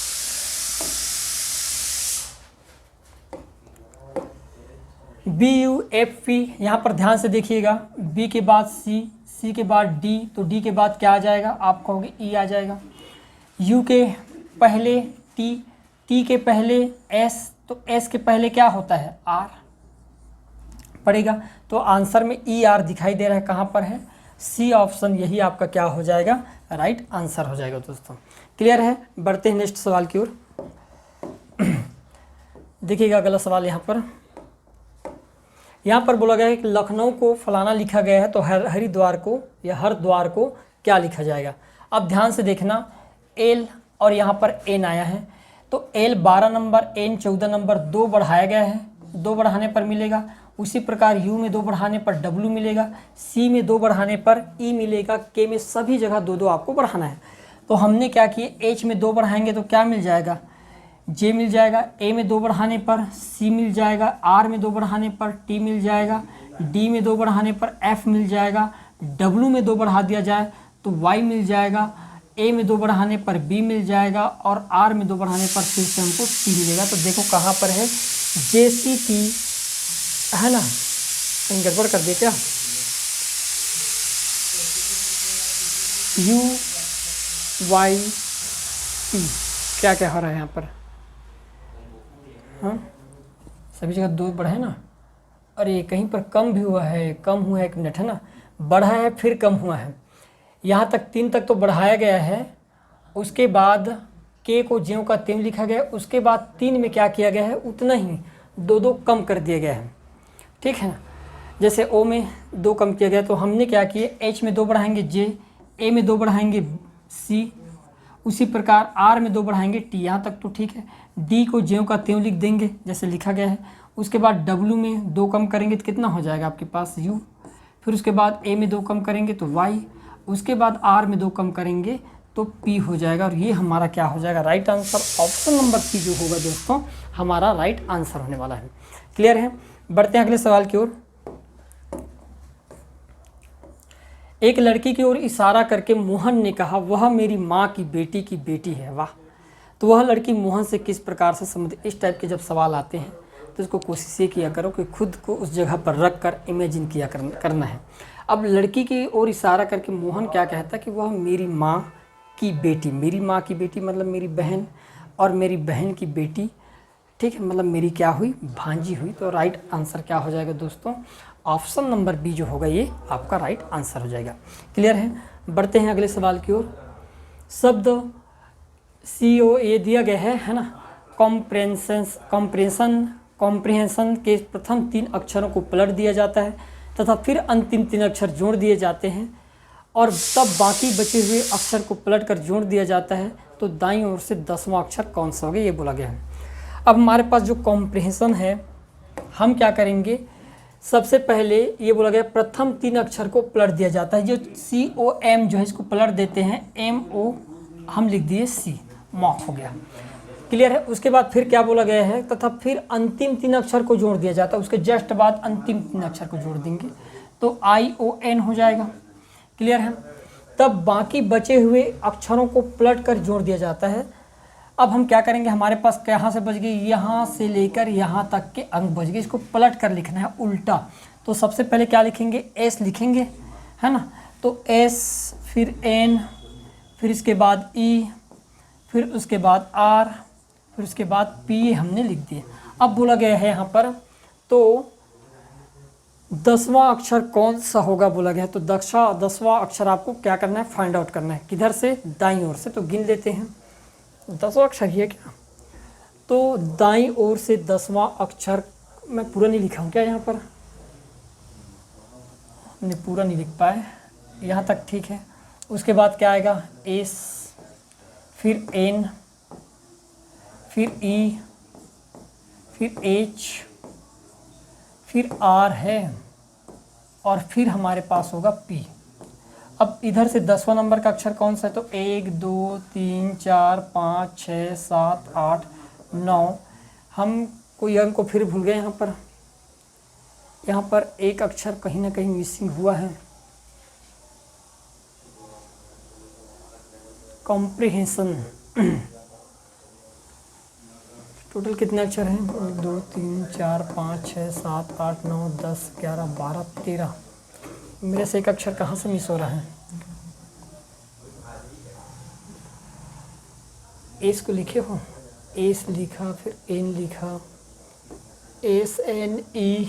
BUFP, यहाँ पर ध्यान से देखिएगा, B के बाद C, C के बाद D, तो D के बाद क्या आ जाएगा, आप कहोगे E आ जाएगा। U के पहले T, T के पहले S, तो S के पहले क्या होता है, R पड़ेगा। तो आंसर में ER दिखाई दे रहा है, कहाँ पर है, C ऑप्शन, यही आपका क्या हो जाएगा, राइट आंसर हो जाएगा दोस्तों। क्लियर है। बढ़ते हैं नेक्स्ट सवाल की ओर। देखिएगा अगला सवाल यहाँ पर बोला गया है कि लखनऊ को फलाना लिखा गया है, तो हरिद्वार को या हरद्वार को क्या लिखा जाएगा। अब ध्यान से देखना, L और यहाँ पर N आया है, तो L 12 नंबर, N 14 नंबर, 2 बढ़ाया गया है, 2 बढ़ाने पर मिलेगा। उसी प्रकार U में 2 बढ़ाने पर W मिलेगा, C में 2 बढ़ाने पर E मिलेगा, K में सभी जगह 2-2 आपको बढ़ाना है। तो हमने क्या किया, H में 2 बढ़ाएंगे तो क्या मिल जाएगा, J मिल जाएगा, A में 2 बढ़ाने पर C मिल जाएगा, R में 2 बढ़ाने पर T मिल जाएगा, D में 2 बढ़ाने पर F मिल जाएगा, W में 2 बढ़ा दिया जाए तो Y मिल जाएगा, A में 2 बढ़ाने पर B मिल जाएगा और R में 2 बढ़ाने पर फिर से हमको T मिलेगा। तो देखो कहाँ पर है, JCT है ना, कहीं गड़बड़ कर दे क्या, UYP, क्या क्या हो रहा है यहाँ पर, हाँ सभी जगह 2 बढ़ा है ना। अरे कहीं पर कम भी हुआ है, कम हुआ है, 1 मिनट है ना, बढ़ा है फिर कम हुआ है। यहाँ तक 3 तक तो बढ़ाया गया है, उसके बाद K को ज्यों का त्यों लिखा गया, उसके बाद 3 में क्या किया गया है, उतना ही 2-2 कम कर दिया गया है, ठीक है ना। जैसे O में 2 कम किया गया, तो हमने क्या किए, H में 2 बढ़ाएंगे J, A में 2 बढ़ाएंगे C, उसी प्रकार R में 2 बढ़ाएंगे T, यहाँ तक तो ठीक है। D को ज्यों का त्यों लिख देंगे जैसे लिखा गया है। उसके बाद W में 2 कम करेंगे तो कितना हो जाएगा आपके पास, U। फिर उसके बाद A में 2 कम करेंगे तो Y, उसके बाद R में 2 कम करेंगे तो P हो जाएगा। और ये हमारा क्या हो जाएगा, right answer option number C जो होगा दोस्तों हमारा राइट आंसर होने वाला है। क्लियर है। बढ़ते हैं अगले सवाल की ओर। एक लड़की की ओर इशारा करके मोहन ने कहा, वह मेरी माँ की बेटी है। वाह। तो वह लड़की मोहन से किस प्रकार से संबंधित, इस टाइप के जब सवाल आते हैं तो इसको कोशिश ये किया करो कि खुद को उस जगह पर रख कर इमेजिन किया करना है। अब लड़की की ओर इशारा करके मोहन क्या कहता है कि वह मेरी माँ की बेटी, मेरी माँ की बेटी मतलब मेरी बहन और मेरी बहन की बेटी ठीक है, मतलब मेरी क्या हुई, भांजी हुई। तो राइट आंसर क्या हो जाएगा दोस्तों, ऑप्शन नंबर बी जो होगा ये आपका राइट आंसर हो जाएगा। क्लियर है। बढ़ते हैं अगले सवाल की ओर। शब्द CO ये दिया गया है ना, कॉम्प्रिहेंशन के प्रथम 3 अक्षरों को पलट दिया जाता है तथा फिर अंतिम 3 अक्षर जोड़ दिए जाते हैं और तब बाकी बचे हुए अक्षर को पलट कर जोड़ दिया जाता है, तो दाईं ओर से 10वां अक्षर कौन सा होगा, ये बोला गया है। अब हमारे पास जो कॉम्प्रिहेंशन है, हम क्या करेंगे, सबसे पहले ये बोला गया प्रथम 3 अक्षर को पलट दिया जाता है। जो COM जो है इसको पलट देते हैं, MO हम लिख दिए C, मॉक हो गया। क्लियर है। उसके बाद फिर क्या बोला गया है, तथा फिर अंतिम 3 अक्षर को जोड़ दिया जाता है, उसके जस्ट बाद अंतिम 3 अक्षर को जोड़ देंगे तो ION हो जाएगा। क्लियर है। तब बाकी बचे हुए अक्षरों को पलट कर जोड़ दिया जाता है। अब हम क्या करेंगे, हमारे पास कहाँ से बच गई, यहाँ से लेकर यहाँ तक के अंक बच गए, इसको पलट कर लिखना है उल्टा। तो सबसे पहले क्या लिखेंगे, S लिखेंगे, है ना। तो S, फिर N, फिर इसके बाद E, फिर उसके बाद R, फिर उसके बाद P हमने लिख दिए। अब बोला गया है यहाँ पर, तो 10वां अक्षर कौन सा होगा बोला गया है। तो 10वां अक्षर आपको क्या करना है, फाइंड आउट करना है। किधर से, दाईं ओर से। तो गिन लेते हैं, 10वां अक्षर ही है क्या, तो दाईं ओर से 10वां अक्षर, मैं पूरा नहीं लिखा हूँ क्या यहाँ पर, हमने पूरा नहीं लिख पाए, यहाँ तक ठीक है। उसके बाद क्या आएगा, S, फिर N, फिर E, फिर H, फिर R है और फिर हमारे पास होगा P। अब इधर से 10वां नंबर का अक्षर कौन सा है, तो 1 2 3 4 5 6 7 8 9, हम कोई अंक को फिर भूल गए। यहाँ पर एक अक्षर कहीं ना कहीं मिसिंग हुआ है। कॉम्प्रिहेंशन टोटल कितने अक्षर हैं, 1 2 3 4 5 6 7 8 9 10 11 12 13, मेरे से एक अक्षर कहाँ से मिस हो रहा है। एस को लिखे हो, एस लिखा, फिर एन लिखा, SNE,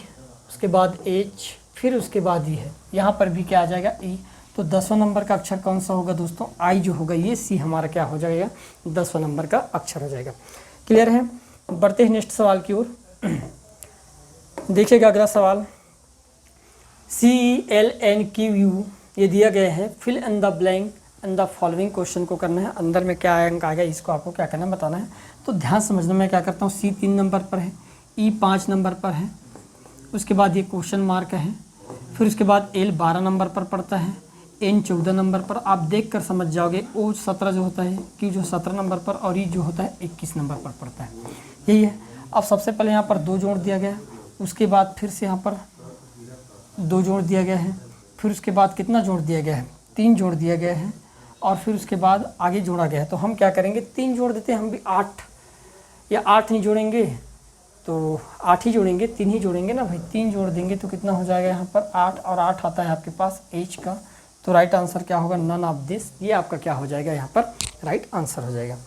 उसके बाद H, फिर उसके बाद E है। यहाँ पर भी क्या आ जाएगा, E। तो 10वां नंबर का अक्षर कौन सा होगा दोस्तों, I जो होगा ये C हमारा क्या हो जाएगा, 10वां नंबर का अक्षर हो जाएगा। क्लियर है। बढ़ते हैं नेक्स्ट सवाल की ओर। देखिएगा अगला सवाल, CLNQU ये दिया गया है, fill in the blank in the following question को करना है। अंदर में क्या अंक आएगा इसको आपको क्या करना है, बताना है। तो ध्यान समझना, मैं क्या करता हूँ, C 3 नंबर पर है, E 5 नंबर पर है, उसके बाद ये क्वेश्चन मार्क है, फिर उसके बाद L 12 नंबर पर पड़ता है, N 14 नंबर पर। आप देख कर समझ जाओगे, O 17 जो होता है, Q जो 17 नंबर पर, और E जो होता है 21 नंबर पर पड़ता है। यही है। अब सबसे पहले यहाँ पर 2 जोड़ दिया गया, उसके बाद फिर से यहाँ पर 2 जोड़ दिया गया है, फिर उसके बाद कितना जोड़ दिया गया है, 3 जोड़ दिया गया है, और फिर उसके बाद आगे जोड़ा गया है। तो हम क्या करेंगे, 3 जोड़ देते हैं हम भी, 8 या 8 नहीं जोड़ेंगे तो 8 ही जोड़ेंगे, 3 ही जोड़ेंगे ना भाई, 3 जोड़ देंगे तो कितना हो जाएगा यहाँ पर 8, और 8 आता है आपके पास H का। तो राइट आंसर क्या होगा, नन ऑफ दिस, ये आपका क्या हो जाएगा यहाँ पर राइट आंसर हो जाएगा।